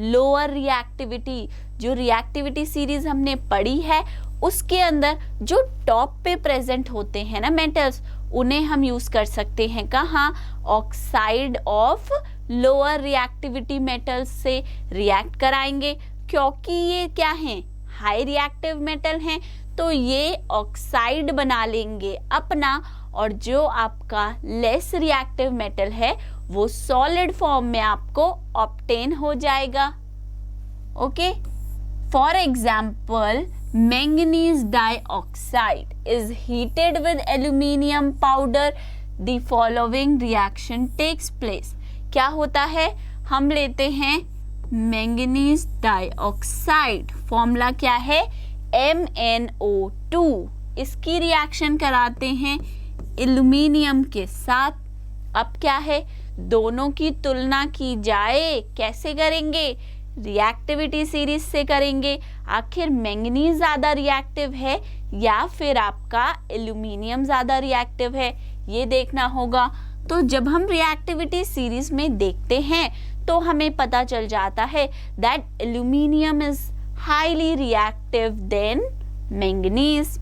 lower reactivity। जो रिएक्टिविटी सीरीज हमने पढ़ी है उसके अंदर जो टॉप पे प्रेजेंट होते हैं ना मेटल्स, उन्हें हम यूज कर सकते हैं कहाँ, oxide of lower reactivity metals से रिएक्ट कराएंगे। क्योंकि ये क्या हैं, हाई रिएक्टिव मेटल हैं, तो ये ऑक्साइड बना लेंगे अपना, और जो आपका लेस रिएक्टिव मेटल है वो सॉलिड फॉर्म में आपको ऑब्टेन हो जाएगा। Okay, for example manganese dioxide is heated with aluminium powder, the following reaction takes place. क्या होता है, हम लेते हैं मैंगनीज डाइऑक्साइड, फॉर्मूला क्या है, MnO2, इसकी रिएक्शन कराते हैं एल्यूमिनियम के साथ। अब क्या है, दोनों की तुलना की जाए, कैसे करेंगे, रिएक्टिविटी सीरीज से करेंगे। आखिर मैंगनीज ज्यादा रिएक्टिव है या फिर आपका एल्यूमिनियम ज्यादा रिएक्टिव है, ये देखना होगा। तो जब हम रिएक्टिविटी सीरीज में देखते हैं तो हमें पता चल जाता है that aluminium is highly reactive than manganese.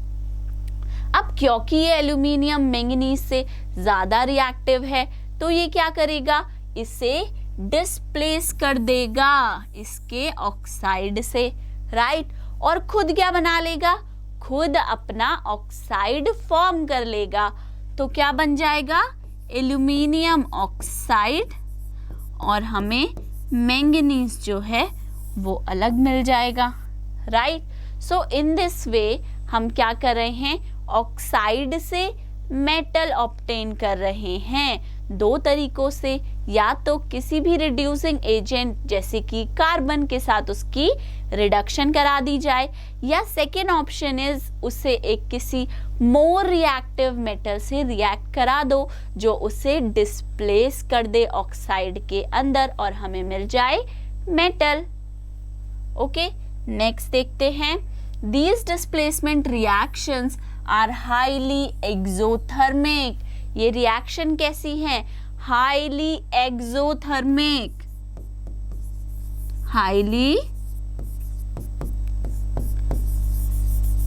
अब क्योंकि ये एल्यूमिनियम मैंगनीज से ज्यादा रिएक्टिव है तो ये क्या करेगा, इसे डिस्प्लेस कर देगा इसके ऑक्साइड से, राइट। और खुद क्या बना लेगा, खुद अपना ऑक्साइड फॉर्म कर लेगा। तो क्या बन जाएगा, एल्यूमिनियम ऑक्साइड, और हमें मैंगनीज जो है वो अलग मिल जाएगा, right. So in this way हम क्या कर रहे हैं, ऑक्साइड से मेटल ऑब्टेन कर रहे हैं दो तरीकों से, या तो किसी भी रिड्यूसिंग एजेंट जैसे कि कार्बन के साथ उसकी रिडक्शन करा दी जाए, या सेकेंड ऑप्शन इज उसे एक किसी मोर रिएक्टिव मेटल से रिएक्ट करा दो जो उसे डिस्प्लेस कर दे ऑक्साइड के अंदर और हमें मिल जाए मेटल। ओके, नेक्स्ट देखते हैं, these displacement reactions are highly exothermic। ये रिएक्शन कैसी है, highly exothermic, highly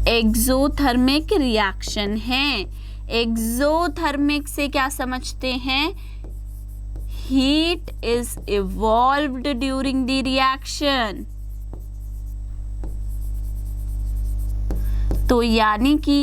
exothermic reaction है। एक्सोथर्मिक से क्या समझते हैं, heat is evolved during the reaction। तो यानी कि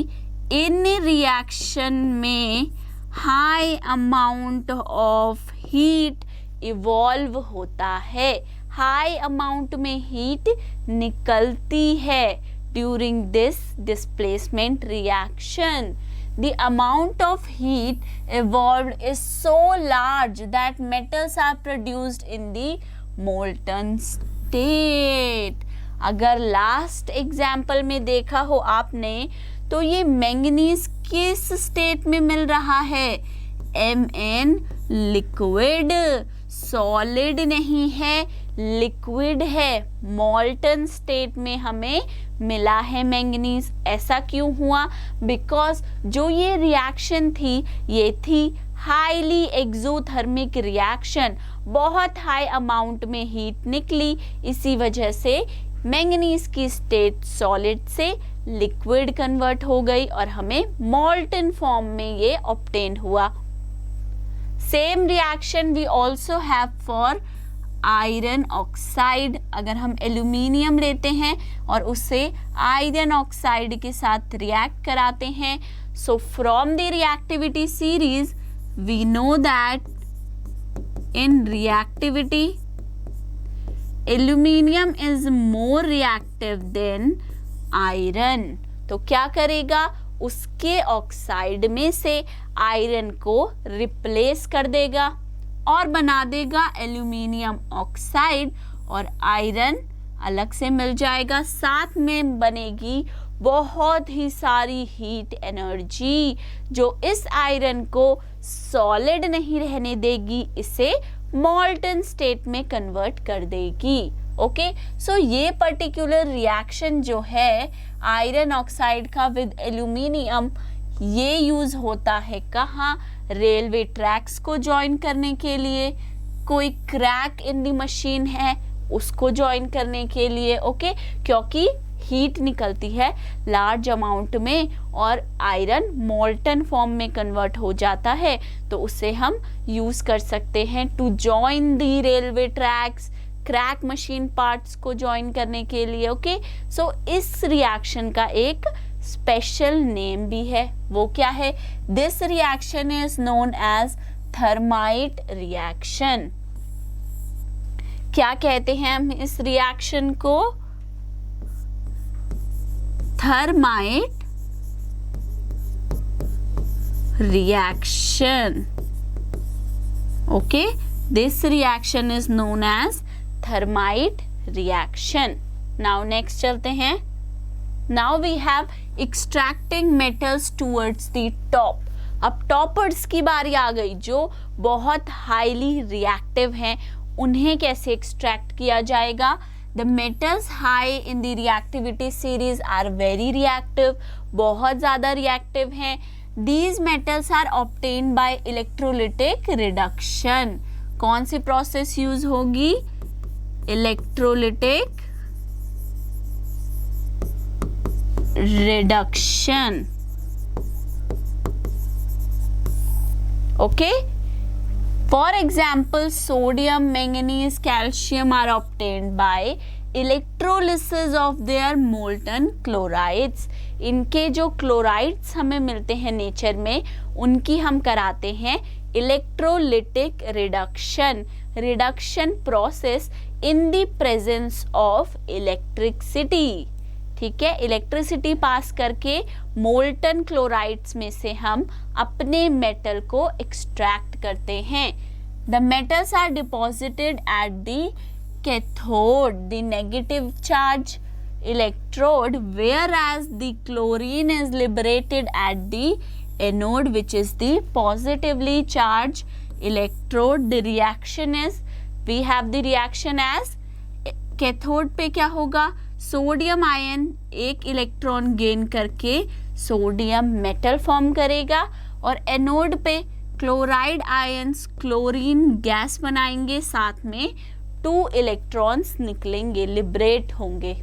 इन रिएक्शन में high amount of heat evolve होता है, हाई अमाउंट में हीट निकलती है during this displacement reaction. The amount of heat evolved is so large that metals are produced in the molten state। अगर लास्ट एग्जाम्पल में देखा हो आपने तो ये मैंगनीज किस स्टेट में मिल रहा है, Mn लिक्विड, सॉलिड नहीं है, लिक्विड है, मॉल्टन स्टेट में हमें मिला है मैंगनीज। ऐसा क्यों हुआ, बिकॉज जो ये रिएक्शन थी ये थी हाईली एक्सोथर्मिक रिएक्शन, बहुत हाई अमाउंट में हीट निकली, इसी वजह से मैंगनीज की स्टेट सॉलिड से लिक्विड कन्वर्ट हो गई और हमें मॉल्टन फॉर्म में ये ऑब्टेन हुआ। Same reaction we also have for iron oxide. अगर हम एल्यूमिनियम लेते हैं और उससे आयरन ऑक्साइड के साथ रिएक्ट कराते हैं, so from the reactivity series we know that in reactivity aluminium is more reactive than iron. तो क्या करेगा, उसके ऑक्साइड में से आयरन को रिप्लेस कर देगा और बना देगा एल्यूमिनियम ऑक्साइड, और आयरन अलग से मिल जाएगा। साथ में बनेगी बहुत ही सारी हीट एनर्जी जो इस आयरन को सॉलिड नहीं रहने देगी, इसे मॉल्टन स्टेट में कन्वर्ट कर देगी। ओके, सो ये पर्टिकुलर रिएक्शन जो है आयरन ऑक्साइड का विद एल्यूमिनियम, ये यूज होता है कहाँ, रेलवे ट्रैक्स को जॉइन करने के लिए, कोई क्रैक इन द मशीन है उसको जॉइन करने के लिए। ओके, क्योंकि हीट निकलती है लार्ज अमाउंट में और आयरन मोल्टन फॉर्म में कन्वर्ट हो जाता है, तो उसे हम यूज कर सकते हैं to join the railway tracks, crack machine parts को जॉइन करने के लिए। ओके, सो इस रिएक्शन का एक स्पेशल नेम भी है, वो क्या है, this reaction is known as thermite reaction. क्या कहते हैं हम इस रिएक्शन को, thermite reaction. Okay, this reaction is known as thermite reaction. Now next चलते हैं। Now we have extracting metals towards the top. अब टॉपर्स की बारी आ गई, जो बहुत हाईली रिएक्टिव हैं, उन्हें कैसे एक्सट्रैक्ट किया जाएगा। The metals high in the reactivity series are very reactive, बहुत ज़्यादा रिएक्टिव हैं। These metals are obtained by electrolytic reduction. कौन सी प्रोसेस यूज होगी, electrolytic reduction. Okay, for example sodium, manganese, calcium are obtained by electrolysis of their molten chlorides। इनके जो क्लोराइड्स हमें मिलते हैं नेचर में, उनकी हम कराते हैं electrolytic reduction process in the presence of electricity. ठीक है, इलेक्ट्रिसिटी पास करके मोल्टन क्लोराइड्स में से हम अपने मेटल को एक्सट्रैक्ट करते हैं। The metals are deposited at the cathode, the negative charge electrode, whereas the chlorine is liberated at the anode which is the positively charged electrode. The reaction is, we have the reaction as, cathode पे क्या होगा, सोडियम आयन एक इलेक्ट्रॉन गेन करके सोडियम मेटल फॉर्म करेगा, और एनोड पे क्लोराइड आयंस क्लोरीन गैस बनाएंगे, साथ में 2 इलेक्ट्रॉन्स निकलेंगे, लिबरेट होंगे।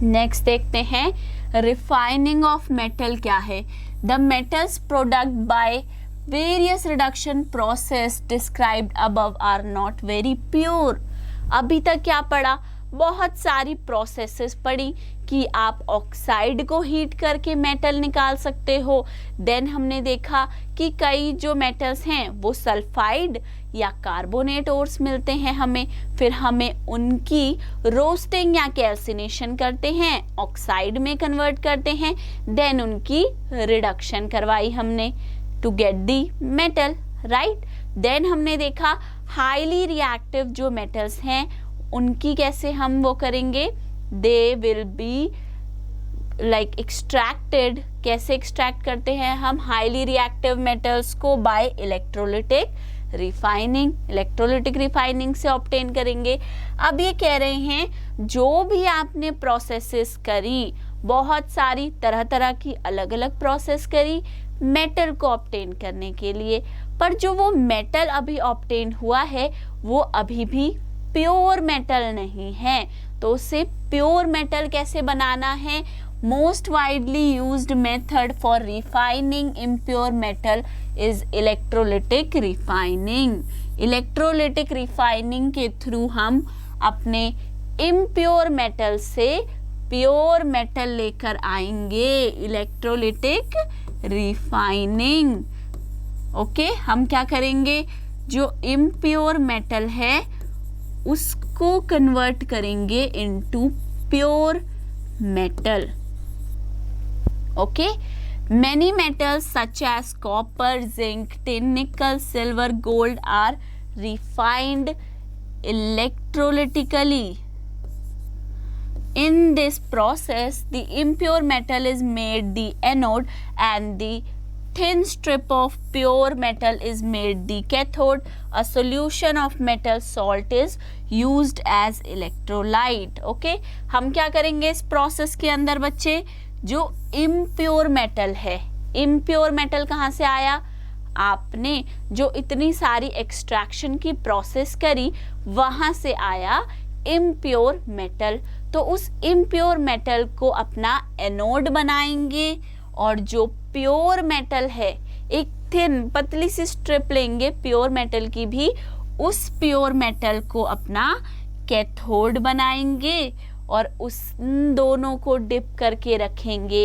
नेक्स्ट देखते हैं रिफाइनिंग ऑफ मेटल क्या है। The metals product by various reduction process described above are not very pure. अभी तक क्या पढ़ा, बहुत सारी प्रोसेसेस पढ़ी कि आप ऑक्साइड को हीट करके मेटल निकाल सकते हो। देन हमने देखा कि कई जो मेटल्स हैं वो सल्फाइड या कार्बोनेट ओर्स मिलते हैं हमें, फिर हमें उनकी रोस्टिंग या कैल्सिनेशन करते हैं, ऑक्साइड में कन्वर्ट करते हैं, देन उनकी रिडक्शन करवाई हमने to get the metal, right. Then हमने देखा हाईली रिएक्टिव जो मेटल्स हैं उनकी कैसे हम वो करेंगे, they will be like extracted. कैसे एक्सट्रैक्ट करते हैं हम हाईली रिएक्टिव मेटल्स को, by electrolytic refining, electrolytic refining से ऑब्टेन करेंगे। अब ये कह रहे हैं जो भी आपने प्रोसेसेस करी, बहुत सारी तरह तरह की अलग अलग प्रोसेस करी मेटल को ऑब्टेन करने के लिए, पर जो वो मेटल अभी ऑब्टेन हुआ है वो अभी भी प्योर मेटल नहीं है। तो उसे प्योर मेटल कैसे बनाना है, Most widely used method for refining impure metal is electrolytic refining. Electrolytic refining के थ्रू हम अपने impure metal से प्योर मेटल लेकर आएंगे. Electrolytic refining. ओके, हम क्या करेंगे, जो इम्प्योर मेटल है उसको कन्वर्ट करेंगे into pure metal. Okay, many metals such as copper, zinc, tin, nickel, silver, gold are refined electrolytically. In this process, the impure metal is made the anode and the thin strip of pure metal is made the cathode. A solution of metal salt is used as electrolyte. Okay, हम क्या करेंगे इस प्रोसेस के अंदर बच्चे, जो इम्प्योर मेटल है, इम्प्योर मेटल कहाँ से आया, आपने जो इतनी सारी एक्सट्रैक्शन की प्रोसेस करी वहाँ से आया इम्प्योर मेटल. तो उस इम्प्योर मेटल को अपना एनोड बनाएंगे और जो प्योर मेटल है, एक थिन पतली सी स्ट्रिप लेंगे प्योर मेटल की भी, उस प्योर मेटल को अपना कैथोड बनाएंगे और उस दोनों को डिप करके रखेंगे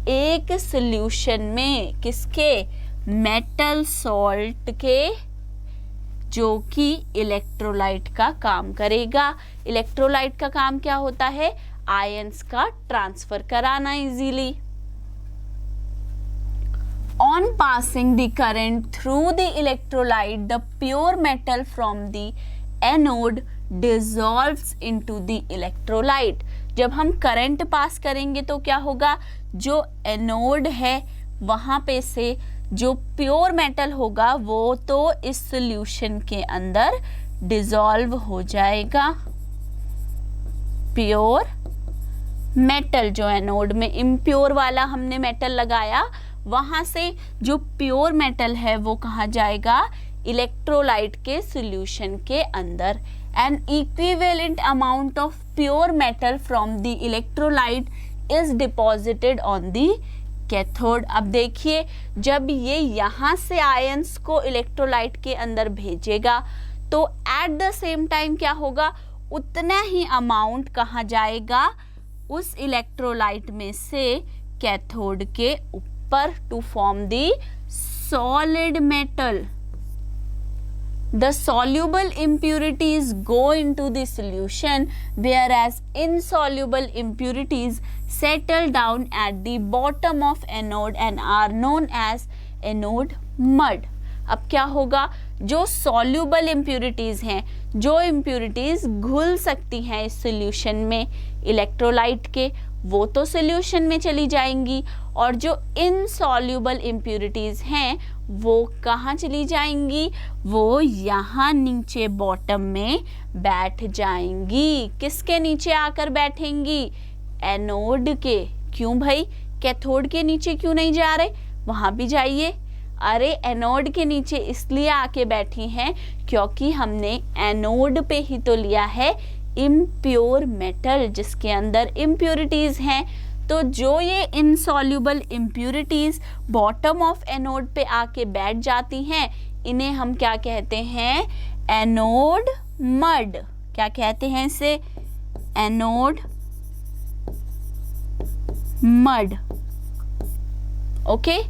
एक सॉल्यूशन में. किसके, मेटल सॉल्ट के, जो कि इलेक्ट्रोलाइट का काम करेगा. इलेक्ट्रोलाइट का काम क्या होता है, आयंस का ट्रांसफर कराना easily. On passing the current through the electrolyte, the pure metal from the anode dissolves into the electrolyte. जब हम करंट पास करेंगे तो क्या होगा, जो एनोड है वहाँ पे से जो प्योर मेटल होगा वो तो इस सॉल्यूशन के अंदर डिसॉल्व हो जाएगा. प्योर मेटल जो एनोड में इम्प्योर वाला हमने मेटल लगाया, वहाँ से जो प्योर मेटल है वो कहाँ जाएगा, इलेक्ट्रोलाइट के सॉल्यूशन के अंदर. An equivalent amount of pure metal from the electrolyte is deposited on the cathode. अब देखिए, जब ये यहाँ से आयंस को इलेक्ट्रोलाइट के अंदर भेजेगा तो एट द सेम टाइम क्या होगा, उतना ही अमाउंट कहाँ जाएगा, उस इलेक्ट्रोलाइट में से कैथोड के ऊपर to form the solid metal. The soluble impurities go into the solution, whereas insoluble impurities settle down at the bottom of anode and are known as anode mud. अब क्या होगा, जो soluble impurities हैं, जो impurities घुल सकती हैं इस solution में इलेक्ट्रोलाइट के, वो तो solution में चली जाएंगी, और जो insoluble impurities हैं वो कहाँ चली जाएंगी, वो यहाँ नीचे बॉटम में बैठ जाएंगी. किसके नीचे आकर बैठेंगी, एनोड के. क्यों भाई, कैथोड के नीचे क्यों नहीं जा रहे, वहाँ भी जाइए. अरे एनोड के नीचे इसलिए आके बैठी हैं क्योंकि हमने एनोड पे ही तो लिया है इम्प्योर मेटल जिसके अंदर इम्प्योरिटीज हैं. तो जो ये insoluble impurities bottom of anode पे आके बैठ जाती हैं, इन्हें हम क्या कहते हैं, एनोड मड. क्या कहते हैं इसे, एनोड मड. ओके,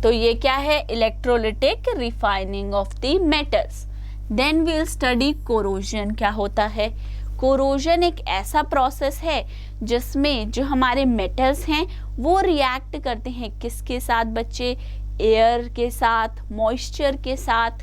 तो ये क्या है, electrolytic refining of the metals. Then we will study corrosion. क्या होता है, कोरोजन एक ऐसा प्रोसेस है जिसमें जो हमारे मेटल्स हैं वो रिएक्ट करते हैं किसके साथ बच्चे, एयर के साथ, मॉइस्चर के साथ,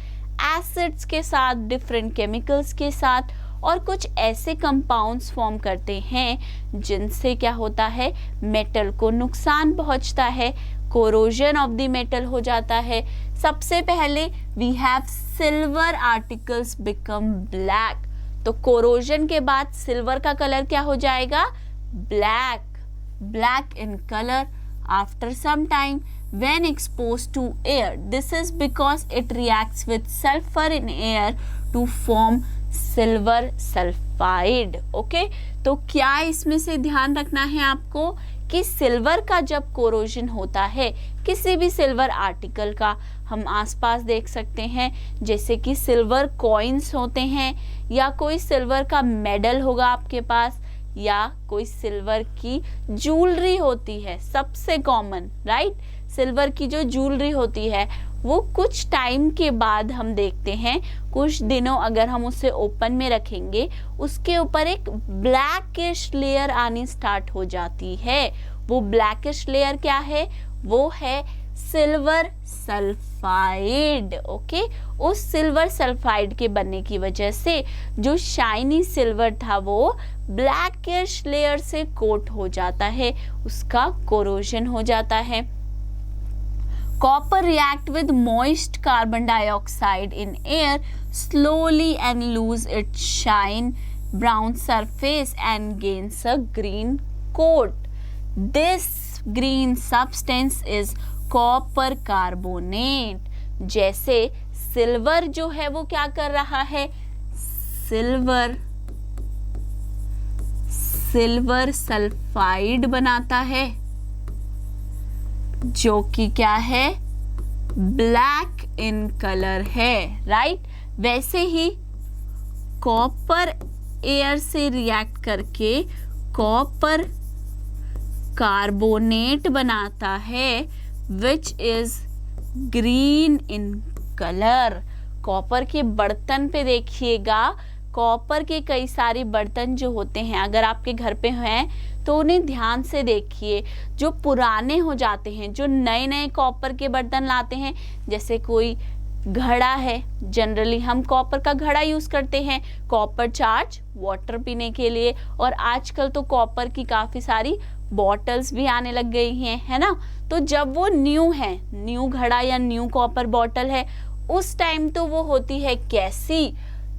एसिड्स के साथ, डिफरेंट केमिकल्स के साथ, और कुछ ऐसे कंपाउंड्स फॉर्म करते हैं जिनसे क्या होता है, मेटल को नुकसान पहुंचता है, कोरोजन ऑफ द मेटल हो जाता है. सबसे पहले we have silver articles become black. तो कोरोजन के बाद सिल्वर का कलर क्या हो जाएगा, black. Black in colour after some time when exposed to air. This is because it reacts with sulfur in air to form silver sulfide. Okay, तो क्या इसमें से ध्यान रखना है आपको, कि सिल्वर का जब कोरोजन होता है, किसी भी सिल्वर आर्टिकल का, हम आसपास देख सकते हैं, जैसे कि सिल्वर कॉइन्स होते हैं, या कोई सिल्वर का मेडल होगा आपके पास, या कोई सिल्वर की ज्वेलरी होती है, सबसे कॉमन, राइट। सिल्वर की जो ज्वेलरी होती है वो कुछ टाइम के बाद हम देखते हैं, कुछ दिनों अगर हम उसे ओपन में रखेंगे, उसके ऊपर एक ब्लैकिश लेयर आनी स्टार्ट हो जाती है। वो ब्लैकिश लेयर क्या है? वो है सिल्वर सल्फाइड। ओके, उस सिल्वर सल्फाइड के बनने की वजह से जो शाइनी सिल्वर था वो ब्लैकिश लेयर से कोट हो जाता है, उसका कोरोजन हो जाता है। Copper react with moist carbon dioxide in air slowly and lose its shine brown surface and gains a green coat. This green substance is copper carbonate. जैसे सिल्वर जो है वो क्या कर रहा है? सिल्वर सल्फाइड बनाता है जो कि क्या है? ब्लैक इन कलर है, राइट। वैसे ही कॉपर एयर से रिएक्ट करके कॉपर कार्बोनेट बनाता है which is green in colour. Copper के बर्तन पे देखिएगा, कॉपर के कई सारे बर्तन जो होते हैं, अगर आपके घर पे हैं तो उन्हें ध्यान से देखिए। जो पुराने हो जाते हैं, जो नए नए कॉपर के बर्तन लाते हैं, जैसे कोई घड़ा है, जनरली हम कॉपर का घड़ा यूज़ करते हैं, कॉपर चार्ज वाटर पीने के लिए, और आजकल तो कॉपर की काफ़ी सारी बॉटल्स भी आने लग गई हैं, है ना। तो जब वो न्यू है, न्यू घड़ा या न्यू कॉपर बॉटल है, उस टाइम तो वो होती है कैसी?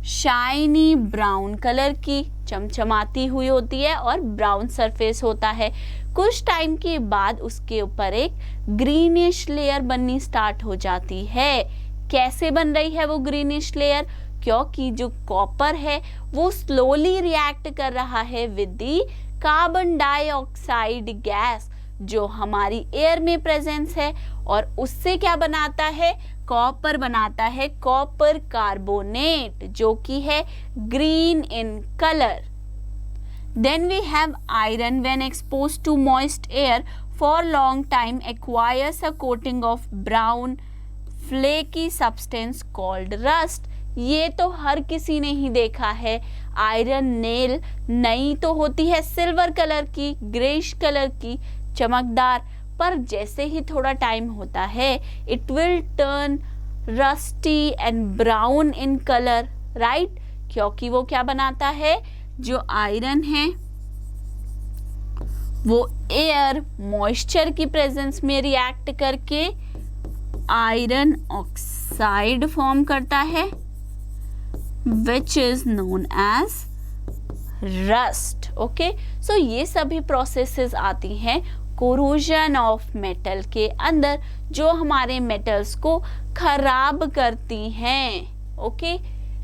शाइनी ब्राउन कलर की, चमचमाती हुई होती है और ब्राउन सरफेस होता है। कुछ टाइम के बाद उसके ऊपर एक ग्रीनिश लेयर बननी स्टार्ट हो जाती है। कैसे बन रही है वो ग्रीनिश लेयर? क्योंकि जो कॉपर है वो स्लोली रिएक्ट कर रहा है with the carbon dioxide gas जो हमारी एयर में प्रेजेंस है, और उससे क्या बनाता है? कॉपर बनाता है, कॉपर कार्बोनेट, जो कि है green in colour. Then we have iron when exposed to moist air for long time acquires a coating of brown flaky substance called rust. ये तो हर किसी ने ही देखा है। आयरन नेल नई तो होती है सिल्वर कलर की, ग्रेइश कलर की, चमकदार, पर जैसे ही थोड़ा टाइम होता है it will turn rusty and brown in colour, right. क्योंकि वो क्या बनाता है? जो आयरन है वो एयर मॉइस्चर की प्रेजेंस में रिएक्ट करके आयरन ऑक्साइड फॉर्म करता है which is known as rust. Okay, so ये सभी प्रोसेसेस आती हैं कोरोजन ऑफ मेटल के अंदर, जो हमारे मेटल्स को खराब करती हैं, ओके,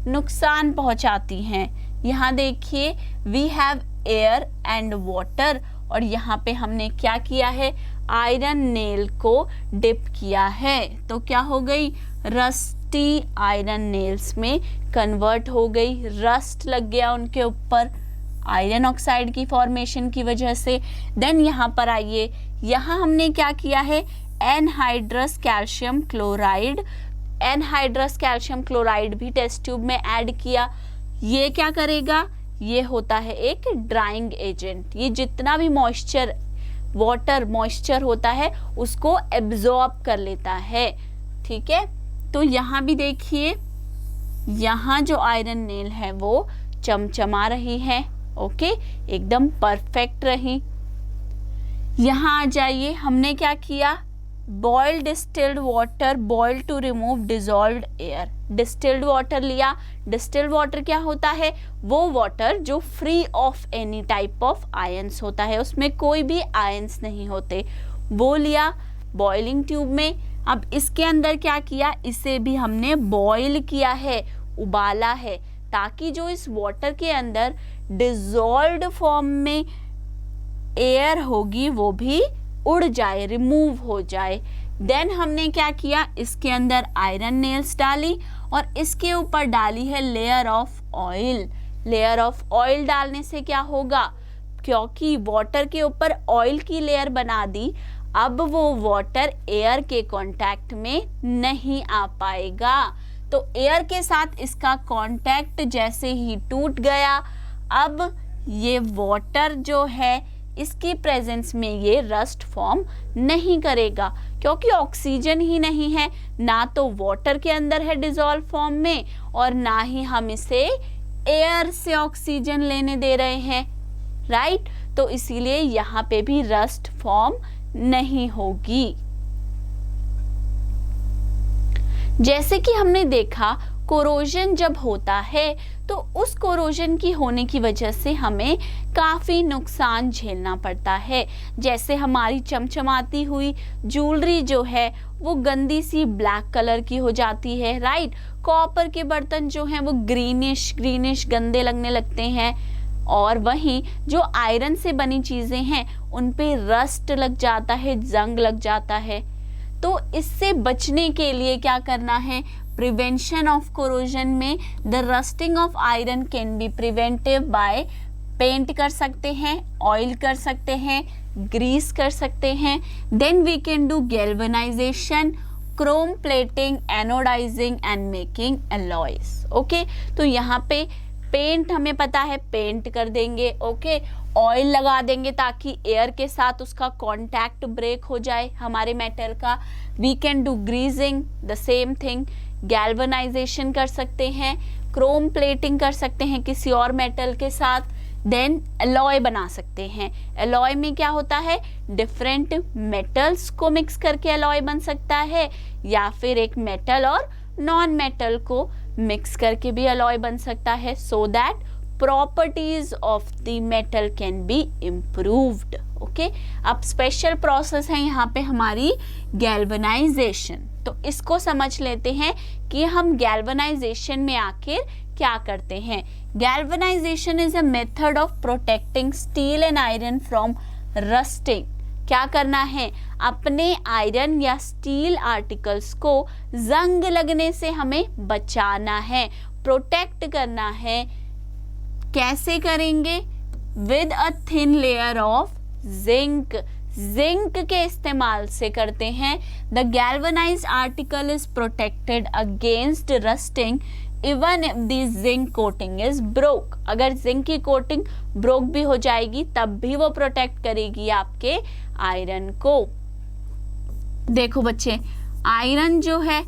नुकसान पहुंचाती हैं। यहाँ देखिए we have air and water, और यहाँ पे हमने क्या किया है? आयरन नेल को डिप किया है, तो क्या हो गई? रस्टी आयरन नेल्स में कन्वर्ट हो गई, रस्ट लग गया उनके ऊपर आयरन ऑक्साइड की फॉर्मेशन की वजह से। देन यहाँ पर आइए, यहाँ हमने क्या किया है? Anhydrous calcium chloride, anhydrous calcium chloride भी टेस्ट ट्यूब में ऐड किया। ये क्या करेगा? ये होता है एक ड्राइंग एजेंट। ये जितना भी मॉइस्चर, वाटर मॉइस्चर होता है उसको एब्जॉर्ब कर लेता है, ठीक है। तो यहाँ भी देखिए, यहाँ जो आयरन नेल है वो चमचमा रही है, ओके, एकदम परफेक्ट रही। यहाँ आ जाइए, हमने क्या किया? Boiled distilled water, boil to remove dissolved air. Distilled water लिया। डिस्टिल्ड वाटर क्या होता है? वो वाटर जो free of any type of ions होता है, उसमें कोई भी आयंस नहीं होते, वो लिया बॉइलिंग ट्यूब में। अब इसके अंदर क्या किया? इसे भी हमने बॉइल किया है, उबाला है, ताकि जो इस वाटर के अंदर डिजॉल्व्ड फॉर्म में एयर होगी वो भी उड़ जाए, रिमूव हो जाए। देन हमने क्या किया, इसके अंदर आयरन नेल्स डाली और इसके ऊपर डाली है layer of oil. Layer of oil डालने से क्या होगा, क्योंकि वाटर के ऊपर ऑयल की लेयर बना दी, अब वो वाटर एयर के कांटेक्ट में नहीं आ पाएगा। तो एयर के साथ इसका कांटेक्ट जैसे ही टूट गया, अब ये वाटर जो है इसकी प्रेजेंस में ये रस्ट फॉर्म नहीं करेगा, क्योंकि ऑक्सीजन ही नहीं है, ना तो वाटर के अंदर है डिसॉल्व फॉर्म में और ना ही हम इसे एयर से ऑक्सीजन लेने दे रहे हैं, राइट। तो इसीलिए यहाँ पे भी रस्ट फॉर्म नहीं होगी। जैसे कि हमने देखा कोरोजन जब होता है तो उस कोरोजन की होने की वजह से हमें काफ़ी नुकसान झेलना पड़ता है। जैसे हमारी चमचमाती हुई ज्वेलरी जो है वो गंदी सी ब्लैक कलर की हो जाती है, राइट। कॉपर के बर्तन जो हैं वो ग्रीनिश गंदे लगने लगते हैं, और वहीं जो आयरन से बनी चीज़ें हैं उन पे रस्ट लग जाता है, जंग लग जाता है। तो इससे बचने के लिए क्या करना है, प्रिवेंशन ऑफ कोरोजन में the rusting of iron can be preventive by paint कर सकते हैं, ऑयल कर सकते हैं, ग्रीस कर सकते हैं। Then we can do galvanization, chrome plating, anodizing and making alloys. Okay, तो यहाँ पे पेंट हमें पता है, पेंट कर देंगे, ओके। ऑयल लगा देंगे ताकि एयर के साथ उसका कांटेक्ट ब्रेक हो जाए हमारे मेटल का। We can do greasing, the same thing. Galvanization कर सकते हैं, क्रोम प्लेटिंग कर सकते हैं किसी और मेटल के साथ। देन एलॉय बना सकते हैं। एलॉय में क्या होता है, डिफरेंट मेटल्स को मिक्स करके एलॉय बन सकता है, या फिर एक मेटल और नॉन मेटल को मिक्स करके भी एलॉय बन सकता है, so that properties of the metal can be improved. Okay, अब स्पेशल प्रोसेस है यहाँ पे हमारी गैल्वेनाइजेशन। तो इसको समझ लेते हैं कि हम गैल्वेनाइजेशन में आखिर क्या करते हैं। Galvanisation is a method of protecting steel and iron from rusting. क्या करना है, अपने आयरन या स्टील आर्टिकल्स को जंग लगने से हमें बचाना है, प्रोटेक्ट करना है। कैसे करेंगे, with a thin layer of zinc. Zinc के इस्तेमाल से करते हैं। The galvanized article is protected against rusting even if the zinc coating is broke. अगर जिंक की कोटिंग ब्रोक भी हो जाएगी तब भी वो प्रोटेक्ट करेगी आपके आयरन को। देखो बच्चे, आयरन जो है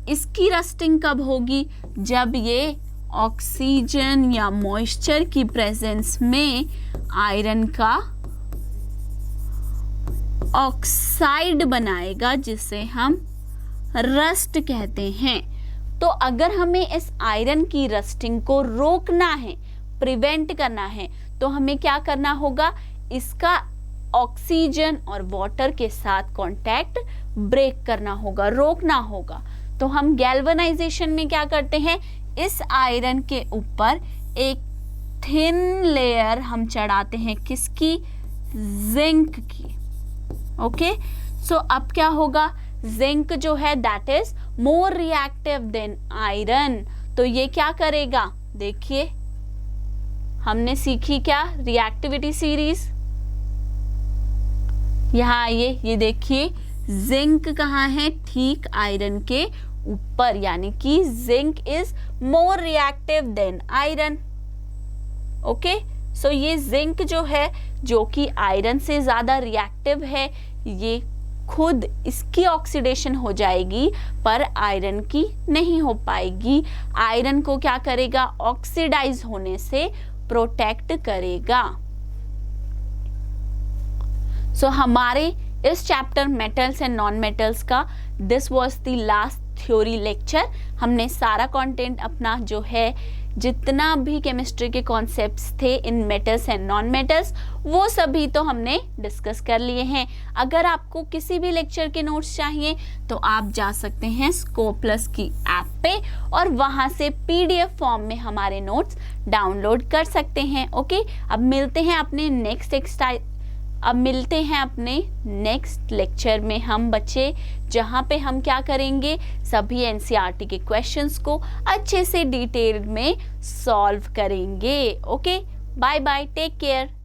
इसकी रस्टिंग कब होगी, जब ये ऑक्सीजन या मॉइस्चर की प्रेजेंस में आयरन का ऑक्साइड बनाएगा, जिसे हम रस्ट कहते हैं। तो अगर हमें इस आयरन की रस्टिंग को रोकना है, प्रिवेंट करना है, तो हमें क्या करना होगा, इसका ऑक्सीजन और वाटर के साथ कांटेक्ट ब्रेक करना होगा, रोकना होगा। तो हम गैल्वेनाइजेशन में क्या करते हैं, इस आयरन के ऊपर एक थिन लेयर हम चढ़ाते हैं, किसकी, जिंक की। ओके, सो अब क्या होगा, जिंक जो है that is more reactive than iron. तो ये क्या करेगा, देखिए हमने सीखी क्या, रिएक्टिविटी सीरीज। यहाँ ये देखिए जिंक कहाँ है, ठीक आयरन के ऊपर, यानी कि zinc is more reactive than iron. Okay, so ये जिंक जो है, जो कि आयरन से ज्यादा रिएक्टिव है, ये खुद इसकी ऑक्सीडेशन हो जाएगी पर आयरन की नहीं हो पाएगी। आयरन को क्या करेगा, ऑक्सीडाइज होने से प्रोटेक्ट करेगा। सो हमारे इस chapter metals and non metals का this was the last theory lecture. हमने सारा कंटेंट अपना जो है, जितना भी केमिस्ट्री के कॉन्सेप्ट्स थे इन मेटल्स एंड नॉन मेटल्स, वो सभी तो हमने डिस्कस कर लिए हैं। अगर आपको किसी भी लेक्चर के नोट्स चाहिए तो आप जा सकते हैं स्कोप्लस की ऐप पे और वहां से पीडीएफ फॉर्म में हमारे नोट्स डाउनलोड कर सकते हैं। ओके, अब मिलते हैं अपने नेक्स्ट अब मिलते हैं अपने नेक्स्ट लेक्चर में हम बच्चे, जहाँ पे हम क्या करेंगे, सभी एनसीईआरटी के क्वेश्चंस को अच्छे से डिटेल में सॉल्व करेंगे। Okay, bye bye, take care.